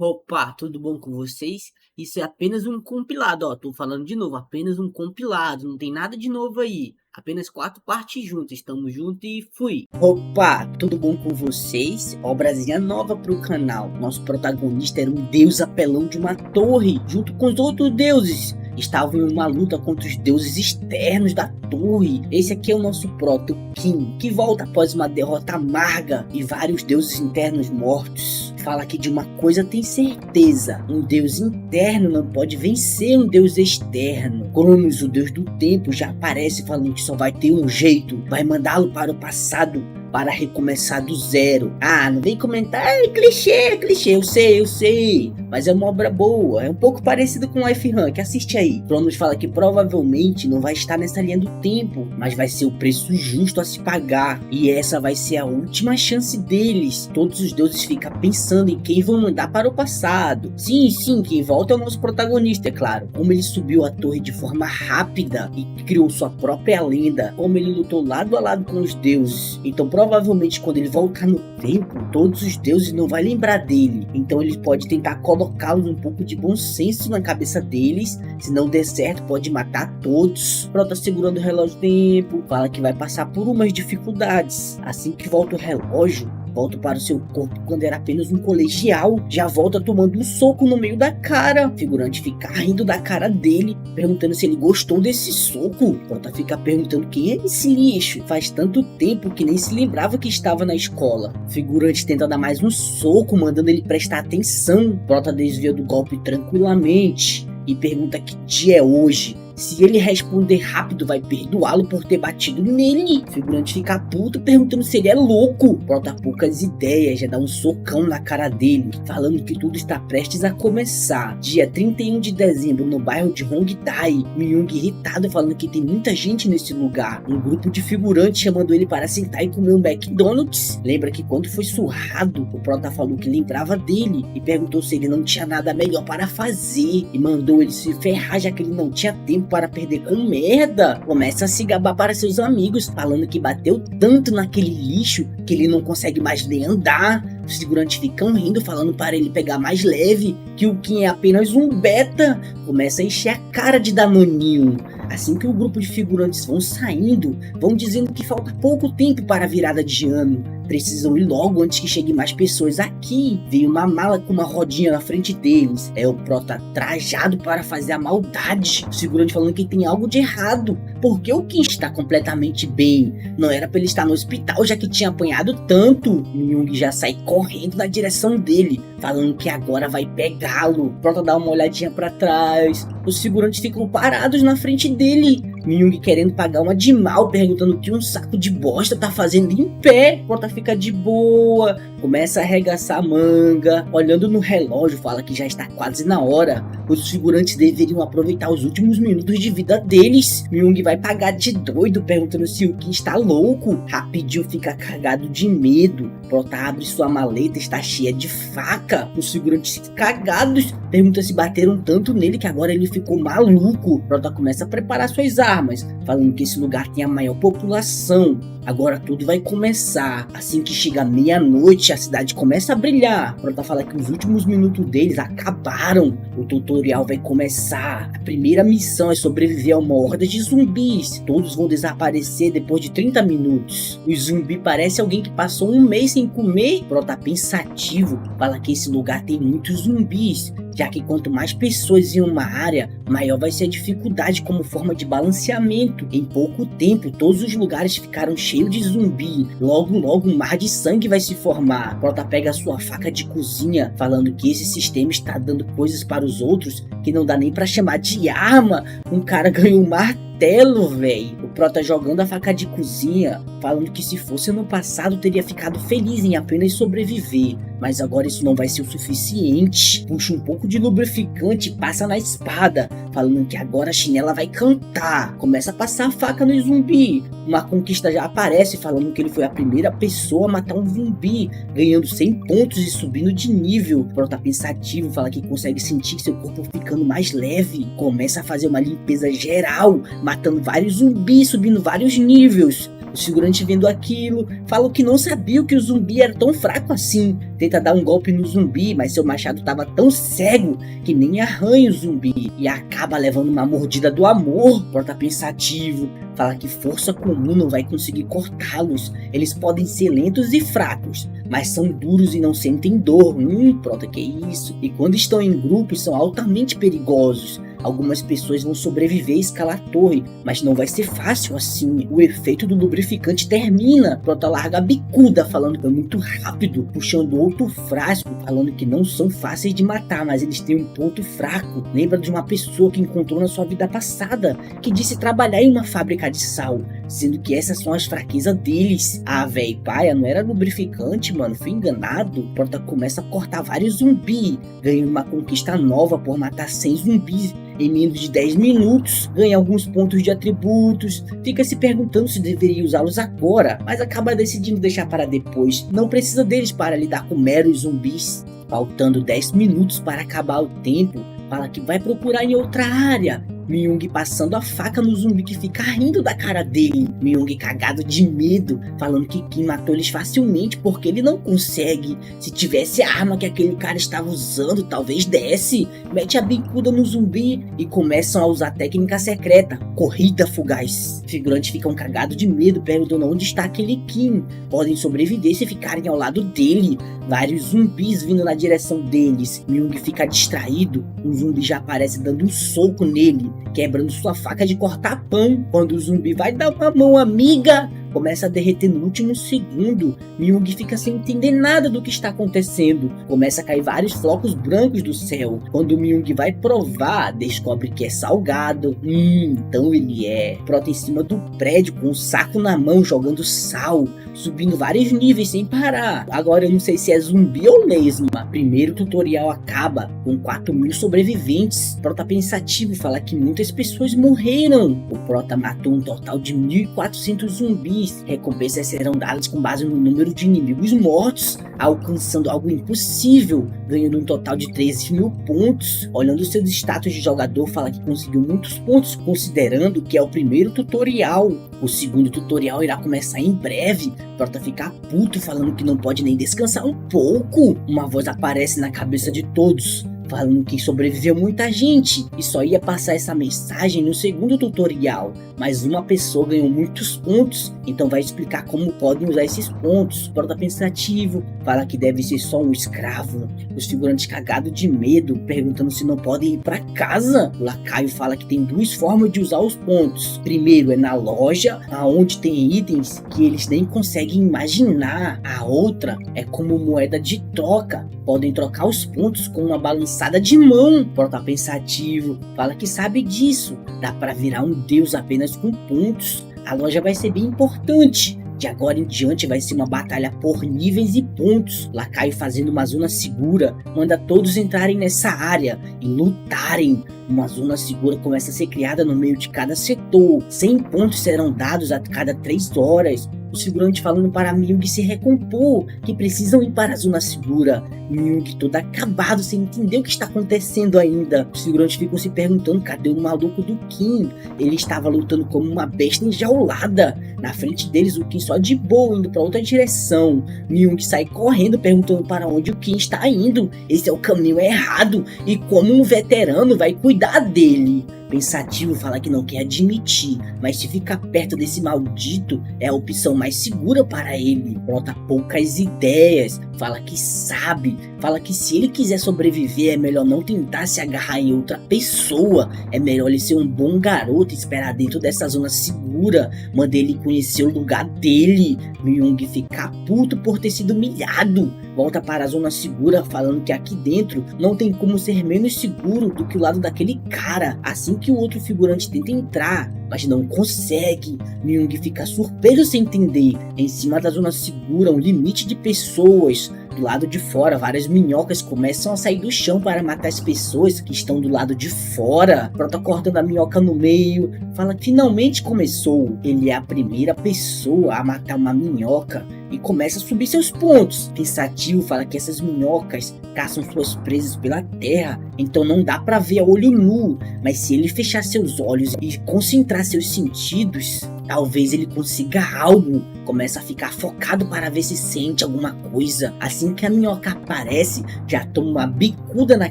Opa, tudo bom com vocês? Isso é apenas um compilado, ó. Tô falando de novo, apenas um compilado, não tem nada de novo aí. Apenas quatro partes juntas, estamos juntos e fui. Opa, tudo bom com vocês? Obrazinha nova pro canal. Nosso protagonista era um deus apelão de uma torre, junto com os outros deuses. Estavam em uma luta contra os deuses externos da torre. Esse aqui é o nosso proto Kim, que volta após uma derrota amarga e vários deuses internos mortos. Fala que de uma coisa tem certeza: um deus interno não pode vencer um deus externo. Cronos, o deus do tempo, já aparece falando que só vai ter um jeito: vai mandá-lo para o passado para recomeçar do zero. Ah, não vem comentar, clichê, eu sei, mas é uma obra boa, é um pouco parecido com F-Rank, assiste aí. Cronos fala que provavelmente não vai estar nessa linha do tempo, mas vai ser o preço justo a se pagar, e essa vai ser a última chance deles. Todos os deuses ficam pensando em quem vão mandar para o passado. Sim, quem volta é o nosso protagonista, é claro. Como ele subiu a torre de forma rápida e criou sua própria lenda, como ele lutou lado a lado com os deuses. Então provavelmente quando ele voltar no tempo, todos os deuses não vão lembrar dele. Então ele pode tentar colocá-los um pouco de bom senso na cabeça deles. Se não der certo, pode matar todos. Pro tá segurando o relógio do tempo, fala que vai passar por umas dificuldades. Assim que volta o relógio, volta para o seu corpo quando era apenas um colegial, já volta tomando um soco no meio da cara. O figurante fica rindo da cara dele, perguntando se ele gostou desse soco. Prota fica perguntando quem é esse lixo. Faz tanto tempo que nem se lembrava que estava na escola. O figurante tenta dar mais um soco, mandando ele prestar atenção. Prota desvia do golpe tranquilamente e pergunta que dia é hoje. Se ele responder rápido, vai perdoá-lo por ter batido nele. O figurante fica puto, perguntando se ele é louco. Prota poucas ideias, já dá um socão na cara dele, falando que tudo está prestes a começar. Dia 31 de dezembro, no bairro de Hongdae. Myung irritado, falando que tem muita gente nesse lugar. Um grupo de figurantes chamando ele para sentar e comer um McDonald's. Lembra que quando foi surrado, o Prota falou que lembrava dele e perguntou se ele não tinha nada melhor para fazer. E mandou ele se ferrar, já que ele não tinha tempo para perder com merda. Começa a se gabar para seus amigos, falando que bateu tanto naquele lixo que ele não consegue mais nem andar. Os figurantes ficam rindo, falando para ele pegar mais leve, que o Kim é apenas um beta. Começa a encher a cara de danoninho. Assim que o grupo de figurantes vão saindo, vão dizendo que falta pouco tempo para a virada de ano. Precisam ir logo antes que cheguem mais pessoas aqui. Veio uma mala com uma rodinha na frente deles. É o Prota trajado para fazer a maldade. O figurante falando que tem algo de errado, porque o Kim está completamente bem. Não era para ele estar no hospital, já que tinha apanhado tanto. Myung já sai correndo na direção dele, falando que agora vai pegá-lo. Prota dá uma olhadinha para trás. Os figurantes ficam parados na frente dele. Myung querendo pagar uma de mal, perguntando o que um saco de bosta tá fazendo em pé. Prota fica de boa, começa a arregaçar a manga, olhando no relógio, fala que já está quase na hora, pois os figurantes deveriam aproveitar os últimos minutos de vida deles. Myung vai pagar de doido, perguntando se o Kim está louco. Rapidinho fica cagado de medo. Prota abre sua maleta, está cheia de faca. Os figurantes cagados perguntam se bateram tanto nele que agora ele ficou maluco. Prota começa a preparar suas armas, falando que esse lugar tem a maior população. Agora tudo vai começar. Assim que chega meia-noite, a cidade começa a brilhar. Prota fala que os últimos minutos deles acabaram. O tutorial vai começar. A primeira missão é sobreviver a uma horda de zumbis. Todos vão desaparecer depois de 30 minutos. Os zumbis parecem alguém que passou um mês sem comer. Prota pensativo, fala que esse lugar tem muitos zumbis, já que quanto mais pessoas em uma área, maior vai ser a dificuldade como forma de balanceamento. Em pouco tempo, todos os lugares ficaram cheios de zumbi. Logo um mar de sangue vai se formar. Prota pega a sua faca de cozinha, falando que esse sistema está dando coisas para os outros que não dá nem para chamar de arma. Um cara ganhou um martelo, véi. O Prota jogando a faca de cozinha, falando que se fosse no passado teria ficado feliz em apenas sobreviver, mas agora isso não vai ser o suficiente. Puxa um pouco de lubrificante e passa na espada, falando que agora a chinela vai cantar. Começa a passar a faca no zumbi. Uma conquista já aparece, falando que ele foi a primeira pessoa a matar um zumbi, ganhando 100 pontos e subindo de nível. Prota pensativo, fala que consegue sentir seu corpo ficando mais leve. Começa a fazer uma limpeza geral, matando vários zumbis, subindo vários níveis. O figurante vendo aquilo, fala que não sabia que o zumbi era tão fraco assim. Tenta dar um golpe no zumbi, mas seu machado tava tão cego que nem arranha o zumbi. E acaba levando uma mordida do amor. Prota pensativo, fala que força comum não vai conseguir cortá-los. Eles podem ser lentos e fracos, mas são duros e não sentem dor. Prota, que isso? E quando estão em grupos são altamente perigosos. Algumas pessoas vão sobreviver e escalar a torre, mas não vai ser fácil assim. O efeito do lubrificante termina. Prota larga a bicuda, falando que é muito rápido, puxando outro frasco, falando que não são fáceis de matar, mas eles têm um ponto fraco. Lembra de uma pessoa que encontrou na sua vida passada, que disse trabalhar em uma fábrica de sal, sendo que essas são as fraquezas deles. Ah, véi, paia, não era lubrificante, mano, fui enganado. Prota começa a cortar vários zumbis, ganha uma conquista nova por matar 100 zumbis em menos de 10 minutos, ganha alguns pontos de atributos, fica se perguntando se deveria usá-los agora, mas acaba decidindo deixar para depois. Não precisa deles para lidar com meros zumbis. Faltando 10 minutos para acabar o tempo, fala que vai procurar em outra área. Myung passando a faca no zumbi que fica rindo da cara dele. Myung cagado de medo, falando que Kim matou eles facilmente porque ele não consegue. Se tivesse a arma que aquele cara estava usando, talvez desse. Mete a bicuda no zumbi e começam a usar técnica secreta, corrida fugaz. Os figurantes ficam cagados de medo, perguntando onde está aquele Kim. Podem sobreviver se ficarem ao lado dele. Vários zumbis vindo na direção deles. Myung fica distraído, um zumbi já aparece dando um soco nele, quebrando sua faca de cortar pão. Quando o zumbi vai dar uma mão amiga, começa a derreter no último segundo. Myung fica sem entender nada do que está acontecendo. Começa a cair vários flocos brancos do céu. Quando Myung vai provar, descobre que é salgado. Então ele é. Prota em cima do prédio com um saco na mão, jogando sal, subindo vários níveis sem parar. Agora eu não sei se é zumbi ou lesma. Primeiro tutorial acaba com 4.000 sobreviventes. Prota pensativo, fala que muitas pessoas morreram. O Prota matou um total de 1.400 zumbis. Recompensas serão dadas com base no número de inimigos mortos, alcançando algo impossível, ganhando um total de 13.000 pontos. Olhando seus status de jogador, fala que conseguiu muitos pontos, considerando que é o primeiro tutorial. O segundo tutorial irá começar em breve. Prota fica puto, falando que não pode nem descansar um pouco. Uma voz aparece na cabeça de todos, falando que sobreviveu muita gente e só ia passar essa mensagem no segundo tutorial, mas uma pessoa ganhou muitos pontos, então vai explicar como podem usar esses pontos. Prota pensativo, fala que deve ser só um escravo. Os figurantes cagados de medo, perguntando se não podem ir para casa. O lacaio fala que tem duas formas de usar os pontos. Primeiro é na loja, onde tem itens que eles nem conseguem imaginar. A outra é como moeda de troca, podem trocar os pontos com uma balançada de mão. Prota pensativo, fala que sabe disso, dá pra virar um deus apenas com pontos. A loja vai ser bem importante. De agora em diante vai ser uma batalha por níveis e pontos. Lacaio, fazendo uma zona segura, manda todos entrarem nessa área e lutarem. Uma zona segura começa a ser criada no meio de cada setor. 100 pontos serão dados a cada 3 horas. O figurante falando para Myung se recompor, que precisam ir para a zona segura. Myung todo acabado, sem entender o que está acontecendo ainda. Os figurantes ficam se perguntando cadê o maluco do Kim. Ele estava lutando como uma besta enjaulada. Na frente deles o Kim só de boa, indo para outra direção. Myung sai correndo, perguntando para onde o Kim está indo. Esse é o caminho errado, e como um veterano vai cuidar dele. Pensativo, fala que não quer admitir, mas se ficar perto desse maldito é a opção mais segura para ele. Prota poucas ideias, fala que sabe, fala que se ele quiser sobreviver é melhor não tentar se agarrar em outra pessoa, é melhor ele ser um bom garoto e esperar dentro dessa zona segura. Manda ele conhecer o lugar dele. Myung fica puto por ter sido humilhado. Volta para a zona segura, falando que aqui dentro não tem como ser menos seguro do que o lado daquele cara. Assim que o outro figurante tenta entrar, mas não consegue. Myung fica surpreso sem entender. Em cima da zona segura, um limite de pessoas. Do lado de fora, várias minhocas começam a sair do chão para matar as pessoas que estão do lado de fora. Prota cortando a minhoca no meio, fala que finalmente começou. Ele é a primeira pessoa a matar uma minhoca e começa a subir seus pontos. Pensativo, fala que essas minhocas caçam suas presas pela terra, então não dá pra ver a olho nu, mas se ele fechar seus olhos e concentrar seus sentidos, Talvez ele consiga algo. Começa a ficar focado para ver se sente alguma coisa. Assim que a minhoca aparece, já toma uma bicuda na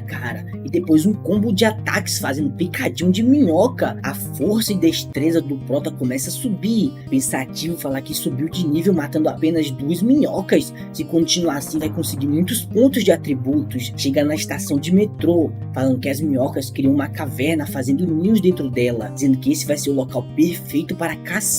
cara e depois um combo de ataques fazendo picadinho de minhoca. A força e destreza do Prota começa a subir. Pensativo falar que subiu de nível matando apenas 2 minhocas. Se continuar assim vai conseguir muitos pontos de atributos. Chega na estação de metrô, falando que as minhocas criam uma caverna fazendo ninhos dentro dela, dizendo que esse vai ser o local perfeito para caçar.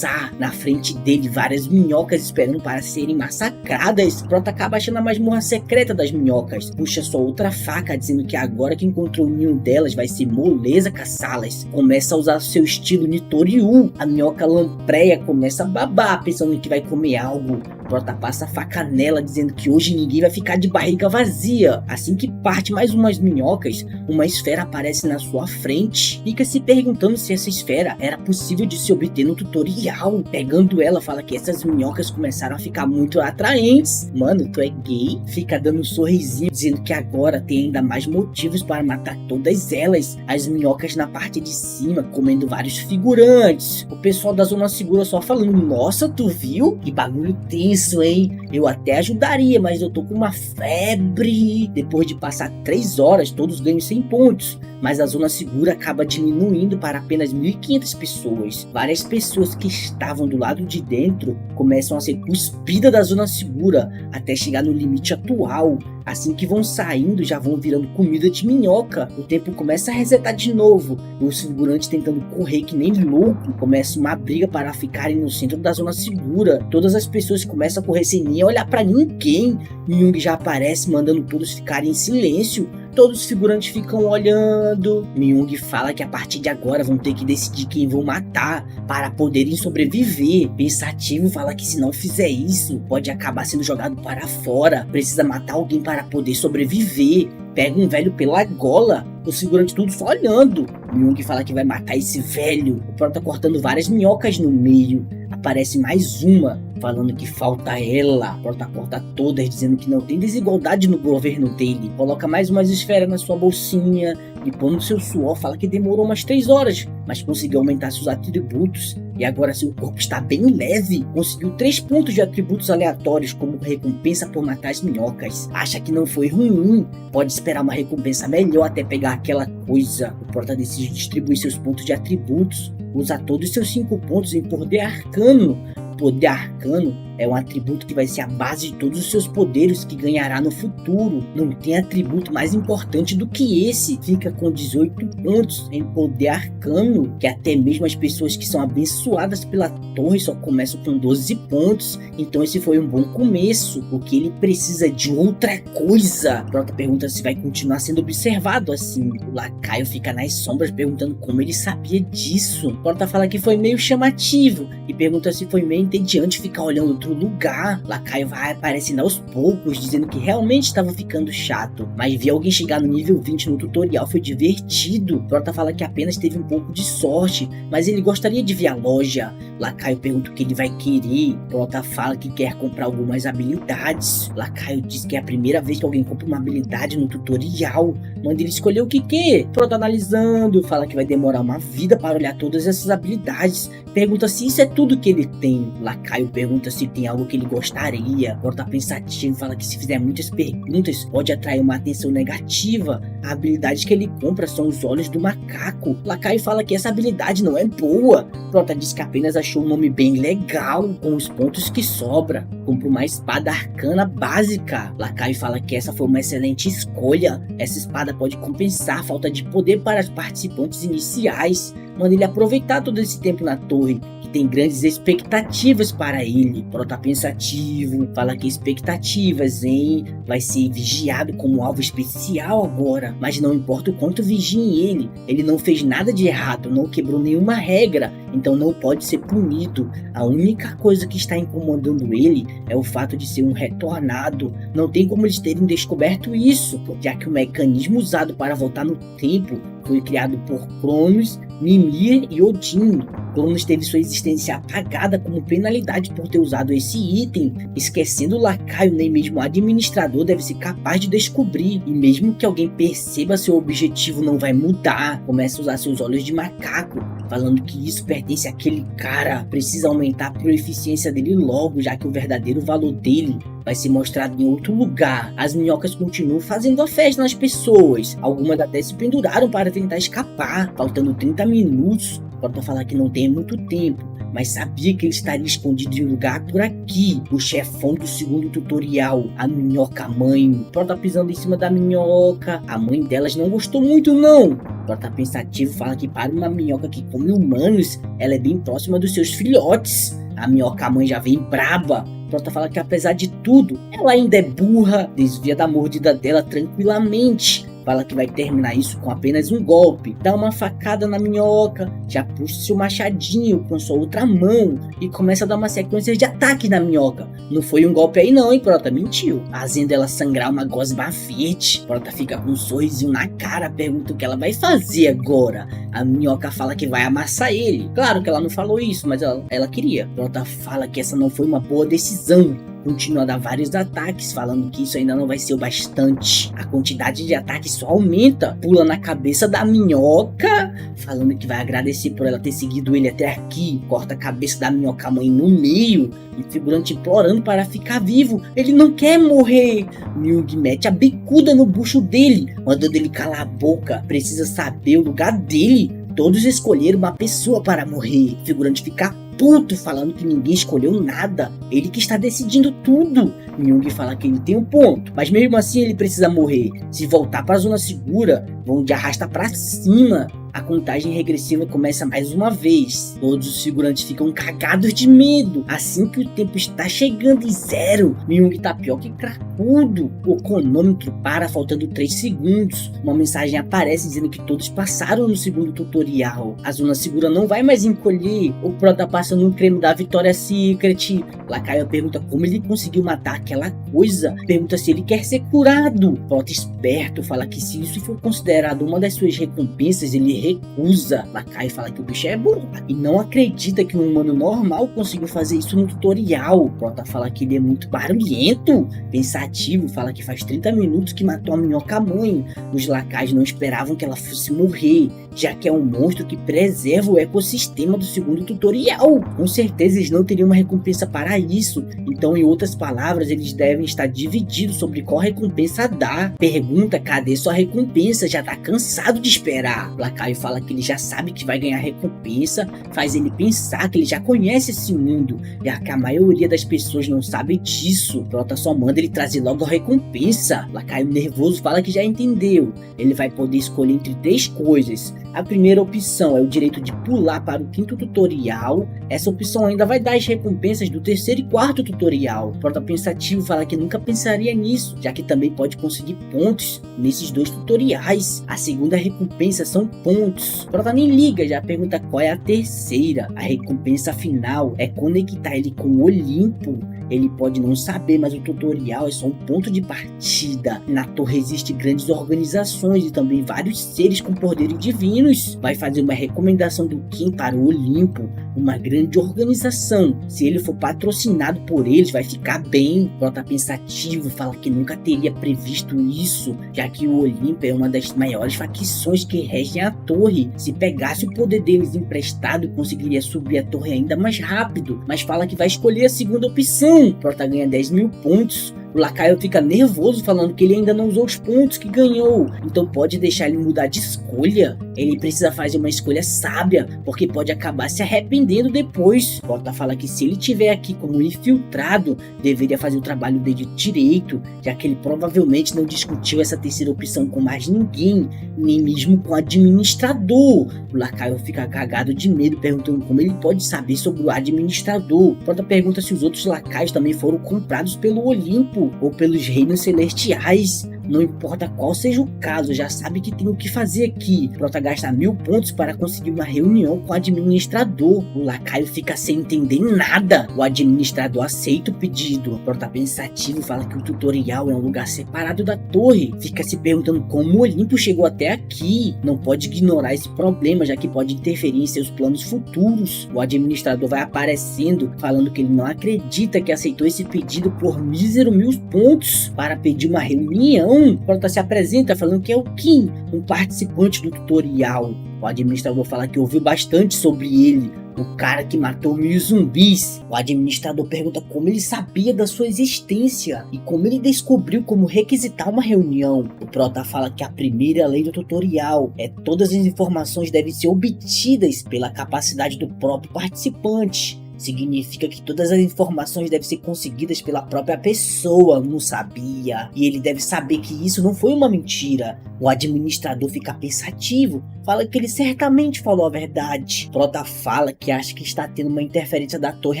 Na frente dele várias minhocas esperando para serem massacradas. Prota acaba achando a masmorra secreta das minhocas. Puxa sua outra faca, dizendo que agora que encontrou o ninho delas vai ser moleza caçá-las. Começa a usar seu estilo Nitoryu. A minhoca lampreia começa a babar, pensando que vai comer algo. Prota passa a faca nela, dizendo que hoje ninguém vai ficar de barriga vazia. Assim que parte mais umas minhocas, uma esfera aparece na sua frente. Fica se perguntando se essa esfera era possível de se obter no tutorial. Pegando ela, fala que essas minhocas começaram a ficar muito atraentes. Mano, tu é gay? Fica dando um sorrisinho, dizendo que agora tem ainda mais motivos para matar todas elas. As minhocas na parte de cima, comendo vários figurantes. O pessoal da Zona Segura só falando, nossa, tu viu? Que bagulho tenso, hein? Eu até ajudaria, mas eu tô com uma febre. Depois de passar 3 horas, todos ganham 100 pontos. Mas a Zona Segura acaba diminuindo para apenas 1.500 pessoas. Várias pessoas que estavam do lado de dentro começam a ser cuspidas da Zona Segura até chegar no limite atual. Assim que vão saindo, já vão virando comida de minhoca. O tempo começa a resetar de novo. Os figurantes tentando correr que nem louco. Começa uma briga para ficarem no centro da Zona Segura. Todas as pessoas começam a correr sem nem olhar para ninguém. Myung já aparece mandando todos ficarem em silêncio. Todos os figurantes ficam olhando. Myung fala que a partir de agora vão ter que decidir quem vão matar para poderem sobreviver. Pensativo fala que se não fizer isso, pode acabar sendo jogado para fora. Precisa matar alguém para poder sobreviver. Pega um velho pela gola. Os figurantes todos só olhando. Myung fala que vai matar esse velho. O Prota cortando várias minhocas no meio. Aparece mais uma, falando que falta ela. Prota corta todas, dizendo que não tem desigualdade no governo dele. Coloca mais umas esferas na sua bolsinha, limpando seu suor. Fala que demorou umas 3 horas, mas conseguiu aumentar seus atributos. E agora seu corpo está bem leve. Conseguiu 3 pontos de atributos aleatórios como recompensa por matar as minhocas. Acha que não foi ruim. Pode esperar uma recompensa melhor até pegar aquela coisa. O Prota decide distribuir seus pontos de atributos. Usa todos os seus 5 pontos em poder arcano. Poder arcano é um atributo que vai ser a base de todos os seus poderes que ganhará no futuro. Não tem atributo mais importante do que esse. Fica com 18 pontos em poder arcano, que até mesmo as pessoas que são abençoadas pela torre só começam com 12 pontos. Então esse foi um bom começo, porque ele precisa de outra coisa. Prota pergunta se vai continuar sendo observado assim. O lacaio fica nas sombras perguntando como ele sabia disso. Prota fala que foi meio chamativo e pergunta se foi meio entediante ficar olhando outro lugar. Lacaio vai aparecendo aos poucos, dizendo que realmente estava ficando chato, mas ver alguém chegar no nível 20 no tutorial foi divertido. Prota fala que apenas teve um pouco de sorte, mas ele gostaria de ver a loja. Lacaio pergunta o que ele vai querer. Prota fala que quer comprar algumas habilidades. Lacaio diz que é a primeira vez que alguém compra uma habilidade no tutorial. Manda ele escolher o que quer. Prota analisando, fala que vai demorar uma vida para olhar todas essas habilidades. Pergunta se isso é tudo que ele tem. Lacaio pergunta se tem algo que ele gostaria. Prota pensativo, fala que se fizer muitas perguntas pode atrair uma atenção negativa. A habilidade que ele compra são os olhos do macaco. Lacaio fala que essa habilidade não é boa. Prota diz que apenas achou um nome bem legal, com os pontos que sobra. Compra uma espada arcana básica. Lacaio fala que essa foi uma excelente escolha. Essa espada pode compensar a falta de poder para os participantes iniciais. Manda ele aproveitar todo esse tempo na torre, que tem grandes expectativas para ele. Prota pensativo, fala que expectativas, hein? Vai ser vigiado como alvo especial agora, mas não importa o quanto vigiem ele não fez nada de errado, não quebrou nenhuma regra, então não pode ser punido. A única coisa que está incomodando ele é o fato de ser um retornado. Não tem como eles terem descoberto isso, já que o mecanismo usado para voltar no tempo foi criado por Cronos, Mimir e Odin. Cronus teve sua existência apagada como penalidade por ter usado esse item, esquecendo o lacaio, nem mesmo o administrador deve ser capaz de descobrir, e mesmo que alguém perceba, seu objetivo não vai mudar. Começa a usar seus olhos de macaco, falando que isso pertence àquele cara, precisa aumentar a proeficiência dele logo, já que o verdadeiro valor dele vai ser mostrado em outro lugar. As minhocas continuam fazendo a festa nas pessoas, algumas até se penduraram para tentar escapar, faltando 30 minutos. Prota falar que não tem muito tempo, mas sabia que ele estaria escondido em um lugar por aqui. O chefão do segundo tutorial, a minhoca mãe. Prota pisando em cima da minhoca. A mãe delas não gostou muito não. Prota pensativo fala que para uma minhoca que come humanos, ela é bem próxima dos seus filhotes. A minhoca mãe já vem braba. Prota fala que apesar de tudo, ela ainda é burra, desvia da mordida dela tranquilamente. Fala que vai terminar isso com apenas um golpe. Dá uma facada na minhoca, já puxa seu machadinho com sua outra mão e começa a dar uma sequência de ataques na minhoca. Não foi um golpe aí não, hein, Prota? Mentiu. Fazendo ela sangrar uma gosma verde. Prota fica com um sorrisinho na cara, pergunta o que ela vai fazer agora. A minhoca fala que vai amassar ele. Claro que ela não falou isso, mas ela queria. Prota fala que essa não foi uma boa decisão. Continua a dar vários ataques, falando que isso ainda não vai ser o bastante. A quantidade de ataques só aumenta. Pula na cabeça da minhoca, falando que vai agradecer por ela ter seguido ele até aqui. Corta a cabeça da minhoca mãe no meio, e o figurante implorando para ficar vivo. Ele não quer morrer. Myung mete a bicuda no bucho dele, mandando ele calar a boca. Precisa saber o lugar dele. Todos escolheram uma pessoa para morrer. O figurante fica puto, falando que ninguém escolheu nada, ele que está decidindo tudo. Myung fala que ele tem um ponto, mas mesmo assim ele precisa morrer. Se voltar para a zona segura, vão de arrasta para cima. A contagem regressiva começa mais uma vez. Todos os figurantes ficam cagados de medo. Assim que o tempo está chegando em zero, Myung tá pior que cracudo. O cronômetro para faltando 3 segundos. Uma mensagem aparece dizendo que todos passaram no segundo tutorial. A zona segura não vai mais encolher. O Prota passa no creme da Victoria's Secret. Lacaio pergunta como ele conseguiu matar aquela coisa. Pergunta se ele quer ser curado. Prota esperto fala que se isso for considerado uma das suas recompensas, ele recusa. Lacaio fala que o bicho é burro e não acredita que um humano normal conseguiu fazer isso no tutorial. Prota fala que ele é muito barulhento. Pensativo fala que faz 30 minutos que matou a minhoca mãe. Os lacaios não esperavam que ela fosse morrer, já que é um monstro que preserva o ecossistema do segundo tutorial. Com certeza eles não teriam uma recompensa para isso. Então, em outras palavras, eles devem estar divididos sobre qual recompensa dar. Pergunta cadê sua recompensa, já tá cansado de esperar. Lacaio fala que ele já sabe que vai ganhar recompensa, faz ele pensar que ele já conhece esse mundo, já que a maioria das pessoas não sabe disso. Prota só manda ele trazer logo a recompensa. Lacaio nervoso fala que já entendeu. Ele vai poder escolher entre 3 coisas. A primeira opção é o direito de pular para o 5º tutorial. Essa opção ainda vai dar as recompensas do 3º e 4º tutorial. Prota pensativo fala que nunca pensaria nisso, já que também pode conseguir pontos nesses 2 tutoriais. A segunda recompensa são pontos. Prota nem liga, já pergunta qual é a terceira. A recompensa final é conectar ele com o Olimpo. Ele pode não saber, mas o tutorial é só um ponto de partida. Na torre existem grandes organizações e também vários seres com poderes divinos. Vai fazer uma recomendação do Kim para o Olimpo, uma grande organização. Se ele for patrocinado por eles, vai ficar bem. Prota pensativo fala que nunca teria previsto isso, já que o Olimpo é uma das maiores facções que regem a torre. Se pegasse o poder deles emprestado, conseguiria subir a torre ainda mais rápido, mas fala que vai escolher a segunda opção. Prota ganha 10 mil pontos. O Lacaio fica nervoso falando que ele ainda não usou os pontos que ganhou, então pode deixar ele mudar de escolha. Ele precisa fazer uma escolha sábia, porque pode acabar se arrependendo depois. Prota fala que se ele estiver aqui como infiltrado, deveria fazer o trabalho dele direito, já que ele provavelmente não discutiu essa terceira opção com mais ninguém, nem mesmo com o administrador. O Lacaio fica cagado de medo, perguntando como ele pode saber sobre o administrador. Prota pergunta se os outros lacaios também foram comprados pelo Olimpo ou pelos reinos celestiais. Não importa qual seja o caso, já sabe que tem o que fazer aqui. Prota gasta 1000 pontos para conseguir uma reunião com o administrador. O lacaio fica sem entender nada. O administrador aceita o pedido. Prota pensativo fala que o tutorial é um lugar separado da torre. Fica se perguntando como o Olimpo chegou até aqui. Não pode ignorar esse problema, já que pode interferir em seus planos futuros. O administrador vai aparecendo, falando que ele não acredita que aceitou esse pedido por mísero 1000 pontos para pedir uma reunião. Prota se apresenta falando que é o Kim, um participante do tutorial. O administrador fala que ouviu bastante sobre ele, o cara que matou 1000 zumbis. O administrador pergunta como ele sabia da sua existência e como ele descobriu como requisitar uma reunião. O Prota fala que a primeira lei do tutorial é todas as informações devem ser obtidas pela capacidade do próprio participante. Significa que todas as informações devem ser conseguidas pela própria pessoa. Não sabia. E ele deve saber que isso não foi uma mentira. O administrador fica pensativo. Fala que ele certamente falou a verdade. Prota fala que acha que está tendo uma interferência da torre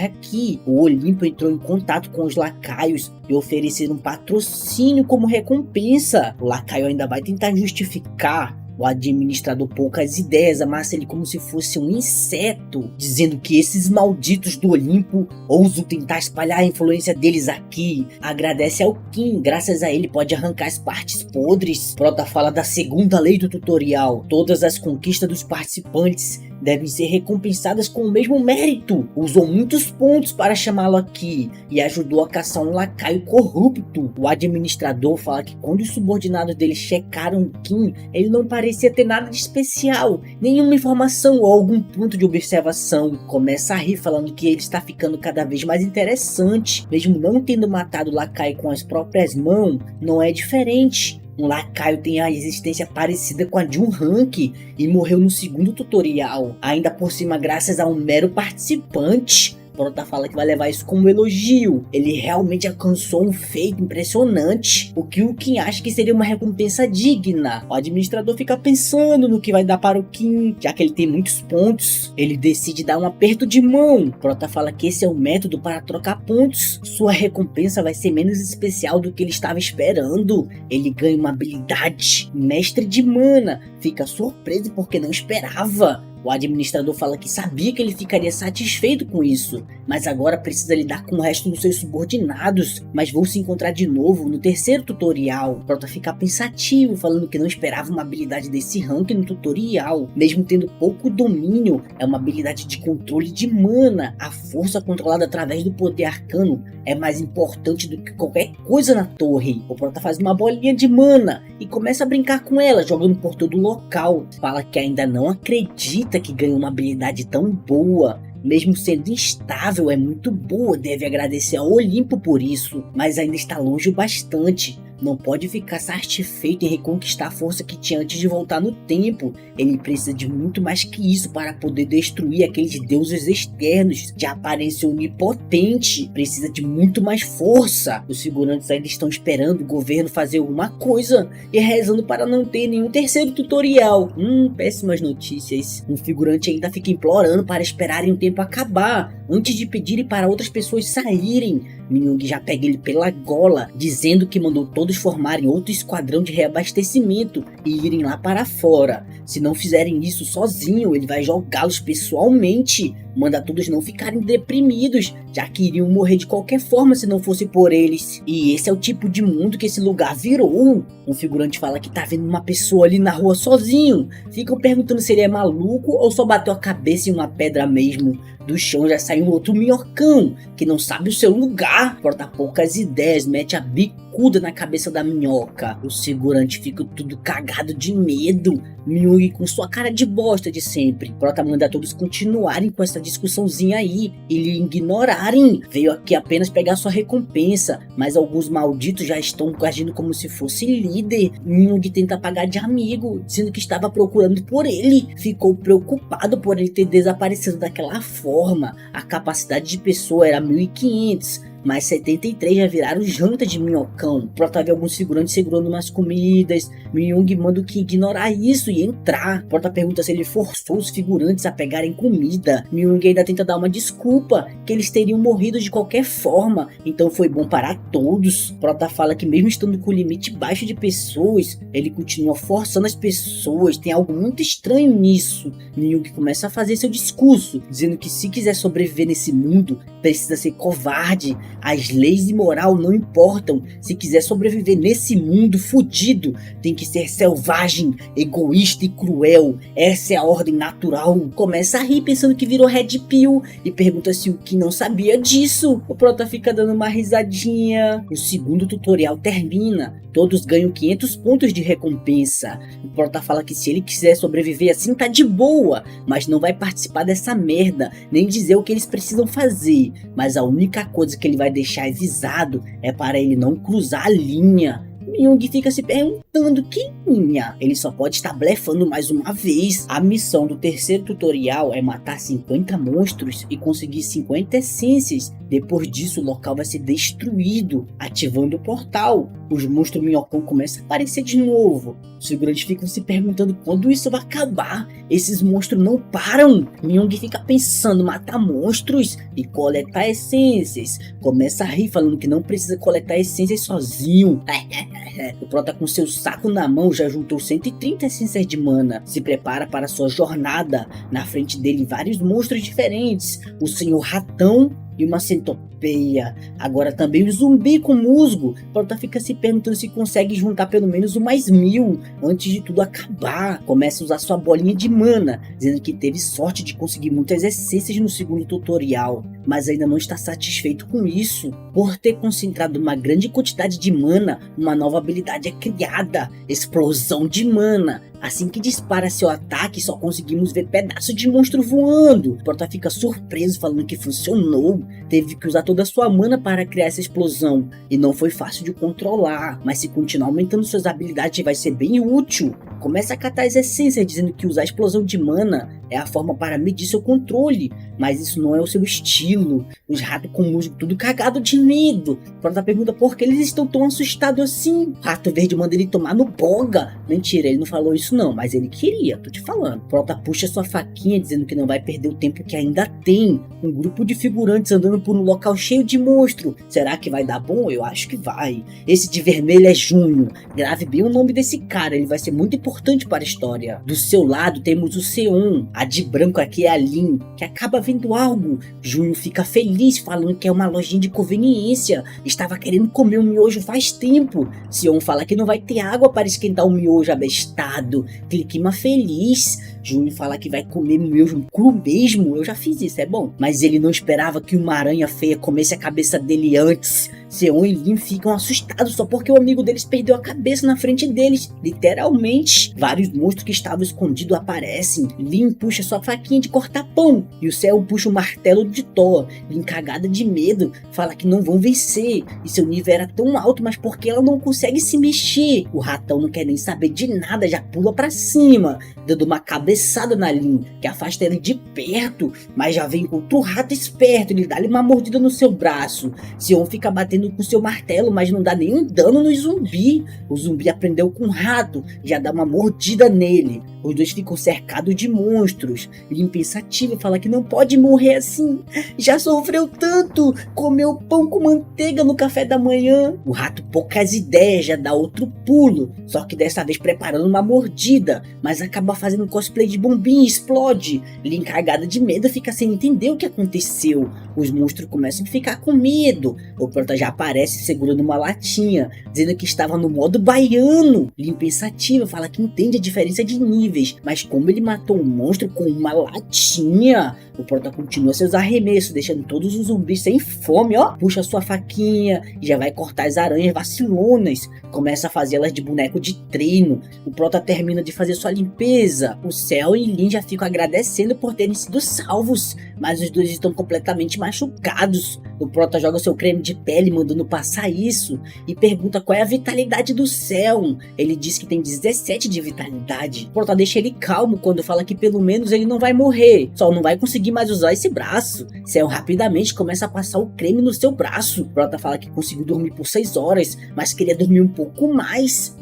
aqui. O Olimpo entrou em contato com os lacaios e ofereceram um patrocínio como recompensa. O lacaio ainda vai tentar justificar. O administrador poucas ideias, amassa ele como se fosse um inseto, dizendo que esses malditos do Olimpo ousam tentar espalhar a influência deles aqui. Agradece ao Kim, graças a ele pode arrancar as partes podres. Prota fala da segunda lei do tutorial. Todas as conquistas dos participantes devem ser recompensadas com o mesmo mérito. Usou muitos pontos para chamá-lo aqui e ajudou a caçar um lacaio corrupto. O administrador fala que quando os subordinados dele checaram o Kim, ele não parecia ter nada de especial, nenhuma informação ou algum ponto de observação. Começa a rir falando que ele está ficando cada vez mais interessante. Mesmo não tendo matado o lacaio com as próprias mãos, não é diferente. Um lacaio tem a existência parecida com a de um Rank e morreu no segundo tutorial, ainda por cima graças a um mero participante. Prota fala que vai levar isso como elogio. Ele realmente alcançou um feito impressionante, o que o Kim acha que seria uma recompensa digna. O administrador fica pensando no que vai dar para o Kim, já que ele tem muitos pontos. Ele decide dar um aperto de mão. Prota fala que esse é o método para trocar pontos. Sua recompensa vai ser menos especial do que ele estava esperando. Ele ganha uma habilidade, Mestre de Mana. Fica surpreso porque não esperava. O administrador fala que sabia que ele ficaria satisfeito com isso, mas agora precisa lidar com o resto dos seus subordinados. Mas vão se encontrar de novo no terceiro tutorial. Prota fica pensativo, falando que não esperava uma habilidade desse rank no tutorial. Mesmo tendo pouco domínio, é uma habilidade de controle de mana. A força controlada através do poder arcano é mais importante do que qualquer coisa na torre. O Prota faz uma bolinha de mana e começa a brincar com ela, jogando por todo o local. Fala que ainda não acredita que ganhou uma habilidade tão boa. Mesmo sendo instável, é muito boa, deve agradecer ao Olimpo por isso, mas ainda está longe o bastante. Não pode ficar satisfeito em reconquistar a força que tinha antes de voltar no tempo. Ele precisa de muito mais que isso para poder destruir aqueles deuses externos de aparência onipotente. Precisa de muito mais força. Os figurantes ainda estão esperando o governo fazer alguma coisa e rezando para não ter nenhum terceiro tutorial. Péssimas notícias. Um figurante ainda fica implorando para esperarem o tempo acabar, antes de pedirem para outras pessoas saírem. Minhyung já pega ele pela gola, dizendo que mandou todos formarem outro esquadrão de reabastecimento e irem lá para fora. Se não fizerem isso sozinho, ele vai jogá-los pessoalmente. Manda todos não ficarem deprimidos, já que iriam morrer de qualquer forma se não fosse por eles. E esse é o tipo de mundo que esse lugar virou. Um figurante fala que tá vendo uma pessoa ali na rua sozinho. Ficam perguntando se ele é maluco ou só bateu a cabeça em uma pedra mesmo. Do chão já sai um outro minhocão, que não sabe o seu lugar. Porta poucas ideias, mete a bicuda na cabeça da minhoca. O figurante fica tudo cagado de medo. Minhyung com sua cara de bosta de sempre. Prota manda todos continuarem com essa discussãozinha aí e lhe ignorarem. Veio aqui apenas pegar sua recompensa, mas alguns malditos já estão agindo como se fosse líder. Minhyung tenta pagar de amigo, dizendo que estava procurando por ele. Ficou preocupado por ele ter desaparecido daquela forma. A capacidade de pessoa era 1500. mas 73 já viraram janta de minhocão. O Prota vê alguns figurantes segurando umas comidas. Myung manda o Kim ignorar isso e entrar. O Prota pergunta se ele forçou os figurantes a pegarem comida. Myung ainda tenta dar uma desculpa, que eles teriam morrido de qualquer forma, então foi bom parar todos. O Prota fala que mesmo estando com o limite baixo de pessoas, ele continua forçando as pessoas. Tem algo muito estranho nisso. Myung começa a fazer seu discurso, dizendo que se quiser sobreviver nesse mundo, precisa ser covarde. As leis e moral não importam. Se quiser sobreviver nesse mundo fudido, tem que ser selvagem, egoísta e cruel. Essa é a ordem natural. Começa a rir pensando que virou Red Pill e pergunta se o Kim não sabia disso. O Prota fica dando uma risadinha. O segundo tutorial termina. Todos ganham 500 pontos de recompensa. O Prota fala que se ele quiser sobreviver assim tá de boa, mas não vai participar dessa merda, nem dizer o que eles precisam fazer. Mas a única coisa que ele vai deixar avisado é para ele não cruzar a linha. Myung fica se perguntando que linha. Ele só pode estar blefando mais uma vez. A missão do terceiro tutorial é matar 50 monstros e conseguir 50 essências. Depois disso, o local vai ser destruído, ativando o portal. Os monstros minhocão começam a aparecer de novo. Os figurantes ficam se perguntando quando isso vai acabar. Esses monstros não param. Myung fica pensando matar monstros e coletar essências. Começa a rir falando que não precisa coletar essências sozinho. O Prota com seu saco na mão já juntou 130 essências de mana. Se prepara para sua jornada. Na frente dele vários monstros diferentes. O Senhor Ratão e uma centopeia. Agora também o zumbi com musgo. Prota fica se perguntando se consegue juntar pelo menos mais 1000 antes de tudo acabar. Começa a usar sua bolinha de mana, dizendo que teve sorte de conseguir muitas essências no segundo tutorial, mas ainda não está satisfeito com isso. Por ter concentrado uma grande quantidade de mana, uma nova habilidade é criada: explosão de mana. Assim que dispara seu ataque, só conseguimos ver pedaços de monstro voando. Prota fica surpreso, falando que funcionou. Teve que usar toda a sua mana para criar essa explosão, e não foi fácil de controlar, mas se continuar aumentando suas habilidades vai ser bem útil. Começa a catar as essências, dizendo que usar a explosão de mana é a forma para medir seu controle, mas isso não é o seu estilo. Os ratos com musgo tudo cagado de medo. Prota pergunta por que eles estão tão assustados assim. Rato Verde manda ele tomar no boga. Mentira, ele não falou isso não, mas ele queria, tô te falando. Prota puxa sua faquinha, dizendo que não vai perder o tempo que ainda tem. Um grupo de figurantes andando por um local cheio de monstro. Será que vai dar bom? Eu acho que vai. Esse de vermelho é Junho. Grave bem o nome desse cara, ele vai ser muito importante para a história. Do seu lado temos o Seon. A de branco aqui é a Lin, que acaba vendo algo. Junho fica feliz, falando que é uma lojinha de conveniência. Estava querendo comer um miojo faz tempo. Seon fala que não vai ter água para esquentar o miojo abestado. Clima feliz. Junho fala que vai comer miojo cru mesmo. Eu já fiz isso, é bom. Mas ele não esperava que uma aranha feia comesse a cabeça dele antes. Seon e Lin ficam assustados só porque o amigo deles perdeu a cabeça na frente deles. Literalmente. Vários monstros que estavam escondidos aparecem. Lin puxa sua faquinha de cortar pão e o Seon puxa o martelo de Thor. Lin, cagada de medo, fala que não vão vencer e seu nível era tão alto, mas porque ela não consegue se mexer. O ratão não quer nem saber de nada, já pula pra cima, dando uma cabeçada na Lin, que afasta ele de perto, mas já vem outro rato esperto. Ele dá-lhe uma mordida no seu braço. Seon fica batendo com seu martelo, mas não dá nenhum dano no zumbi. O zumbi aprendeu com o rato, já dá uma mordida nele. Os dois ficam cercados de monstros. Lin, pensativa, fala que não pode morrer assim. Já sofreu tanto, comeu pão com manteiga no café da manhã. O rato, poucas ideias, já dá outro pulo, só que dessa vez preparando uma mordida, mas acaba fazendo cosplay de bombinha e explode. Lin, cagada de medo, fica sem entender o que aconteceu. Os monstros começam a ficar com medo. O Prota já aparece segurando uma latinha, dizendo que estava no modo baiano. Lin, pensativa, fala que entende a diferença de níveis, mas como ele matou um monstro com uma latinha, o Prota continua seus arremessos, deixando todos os zumbis sem fome, ó. Puxa sua faquinha e já vai cortar as aranhas vacilonas. Começa a fazê-las de boneco de treino. O Prota termina de fazer sua limpeza. O Cell e Lin já ficam agradecendo por terem sido salvos, mas os dois estão completamente machucados. O Prota joga seu creme de pele mandando passar isso e pergunta qual é a vitalidade do Cell. Ele diz que tem 17 de vitalidade. Prota deixa ele calmo quando fala que pelo menos ele não vai morrer, só não vai conseguir mais usar esse braço. Cell rapidamente começa a passar o creme no seu braço. Prota fala que conseguiu dormir por 6 horas, mas queria dormir um pouco mais.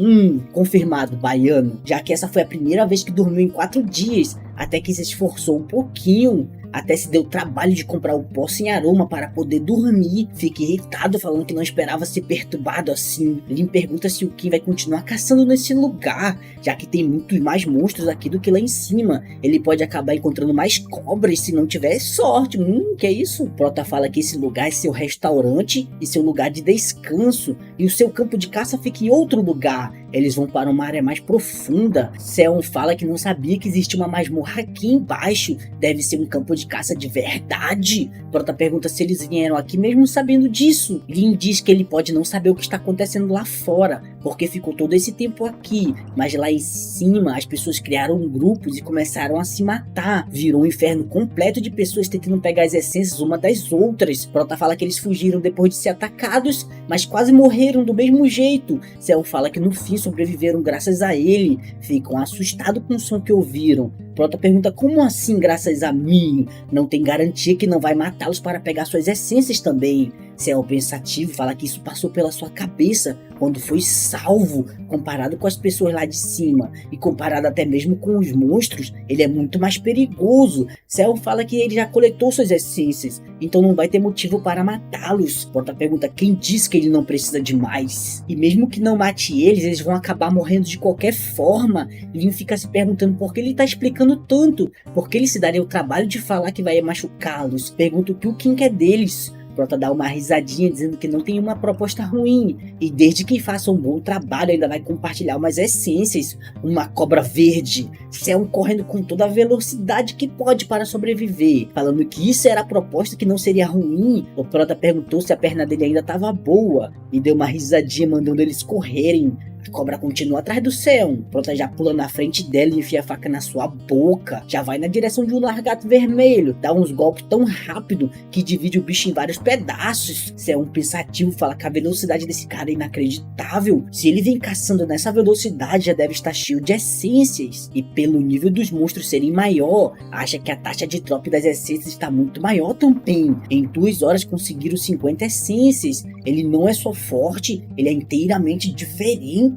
Confirmado, baiano, já que essa foi a primeira vez que dormiu em 4 dias, até que se esforçou um pouquinho. Até se deu o trabalho de comprar o pó sem aroma para poder dormir. Fica irritado, falando que não esperava ser perturbado assim. Lin pergunta se o Kim vai continuar caçando nesse lugar, já que tem muitos mais monstros aqui do que lá em cima. Ele pode acabar encontrando mais cobras se não tiver sorte. Que é isso? Prota fala que esse lugar é seu restaurante e seu lugar de descanso, e o seu campo de caça fica em outro lugar. Eles vão para uma área mais profunda. Seon fala que não sabia que existia uma masmorra aqui embaixo. Deve ser um campo de caça de verdade. Prota pergunta se eles vieram aqui mesmo sabendo disso. Lin diz que ele pode não saber o que está acontecendo lá fora, porque ficou todo esse tempo aqui. Mas lá em cima as pessoas criaram grupos e começaram a se matar. Virou um inferno completo de pessoas tentando pegar as essências uma das outras. Prota fala que eles fugiram depois de ser atacados, mas quase morreram do mesmo jeito. Seon fala que no fim sobreviveram graças a ele. Ficam assustados com o som que ouviram. Prota pergunta como assim graças a mim? Não tem garantia que não vai matá-los para pegar suas essências também. Seon pensativo fala que isso passou pela sua cabeça quando foi salvo. Comparado com as pessoas lá de cima e comparado até mesmo com os monstros, ele é muito mais perigoso. Seon fala que ele já coletou suas essências, então não vai ter motivo para matá-los. Prota pergunta quem diz que ele não precisa de mais. E mesmo que não mate eles vão acabar morrendo de qualquer forma. Lin fica se perguntando por que ele está explicando tanto, por que ele se daria o trabalho de falar que vai machucá-los. Pergunta o que o Kim quer deles. Prota dá uma risadinha dizendo que não tem uma proposta ruim, e desde que faça um bom trabalho ainda vai compartilhar umas essências. Uma cobra verde. Seon correndo com toda a velocidade que pode para sobreviver, falando que isso era a proposta, que não seria ruim. O Prota perguntou se a perna dele ainda estava boa e deu uma risadinha mandando eles correrem. A cobra continua atrás do Seon. Prota já pula na frente dela e enfia a faca na sua boca. Já vai na direção de um largato vermelho. Dá uns golpes tão rápido que divide o bicho em vários pedaços. Seon pensativo fala que a velocidade desse cara é inacreditável. Se ele vem caçando nessa velocidade, já deve estar cheio de essências. E pelo nível dos monstros serem maior, acha que a taxa de drop das essências está muito maior também. Em 2 horas conseguiram 50 essências. Ele não é só forte, ele é inteiramente diferente.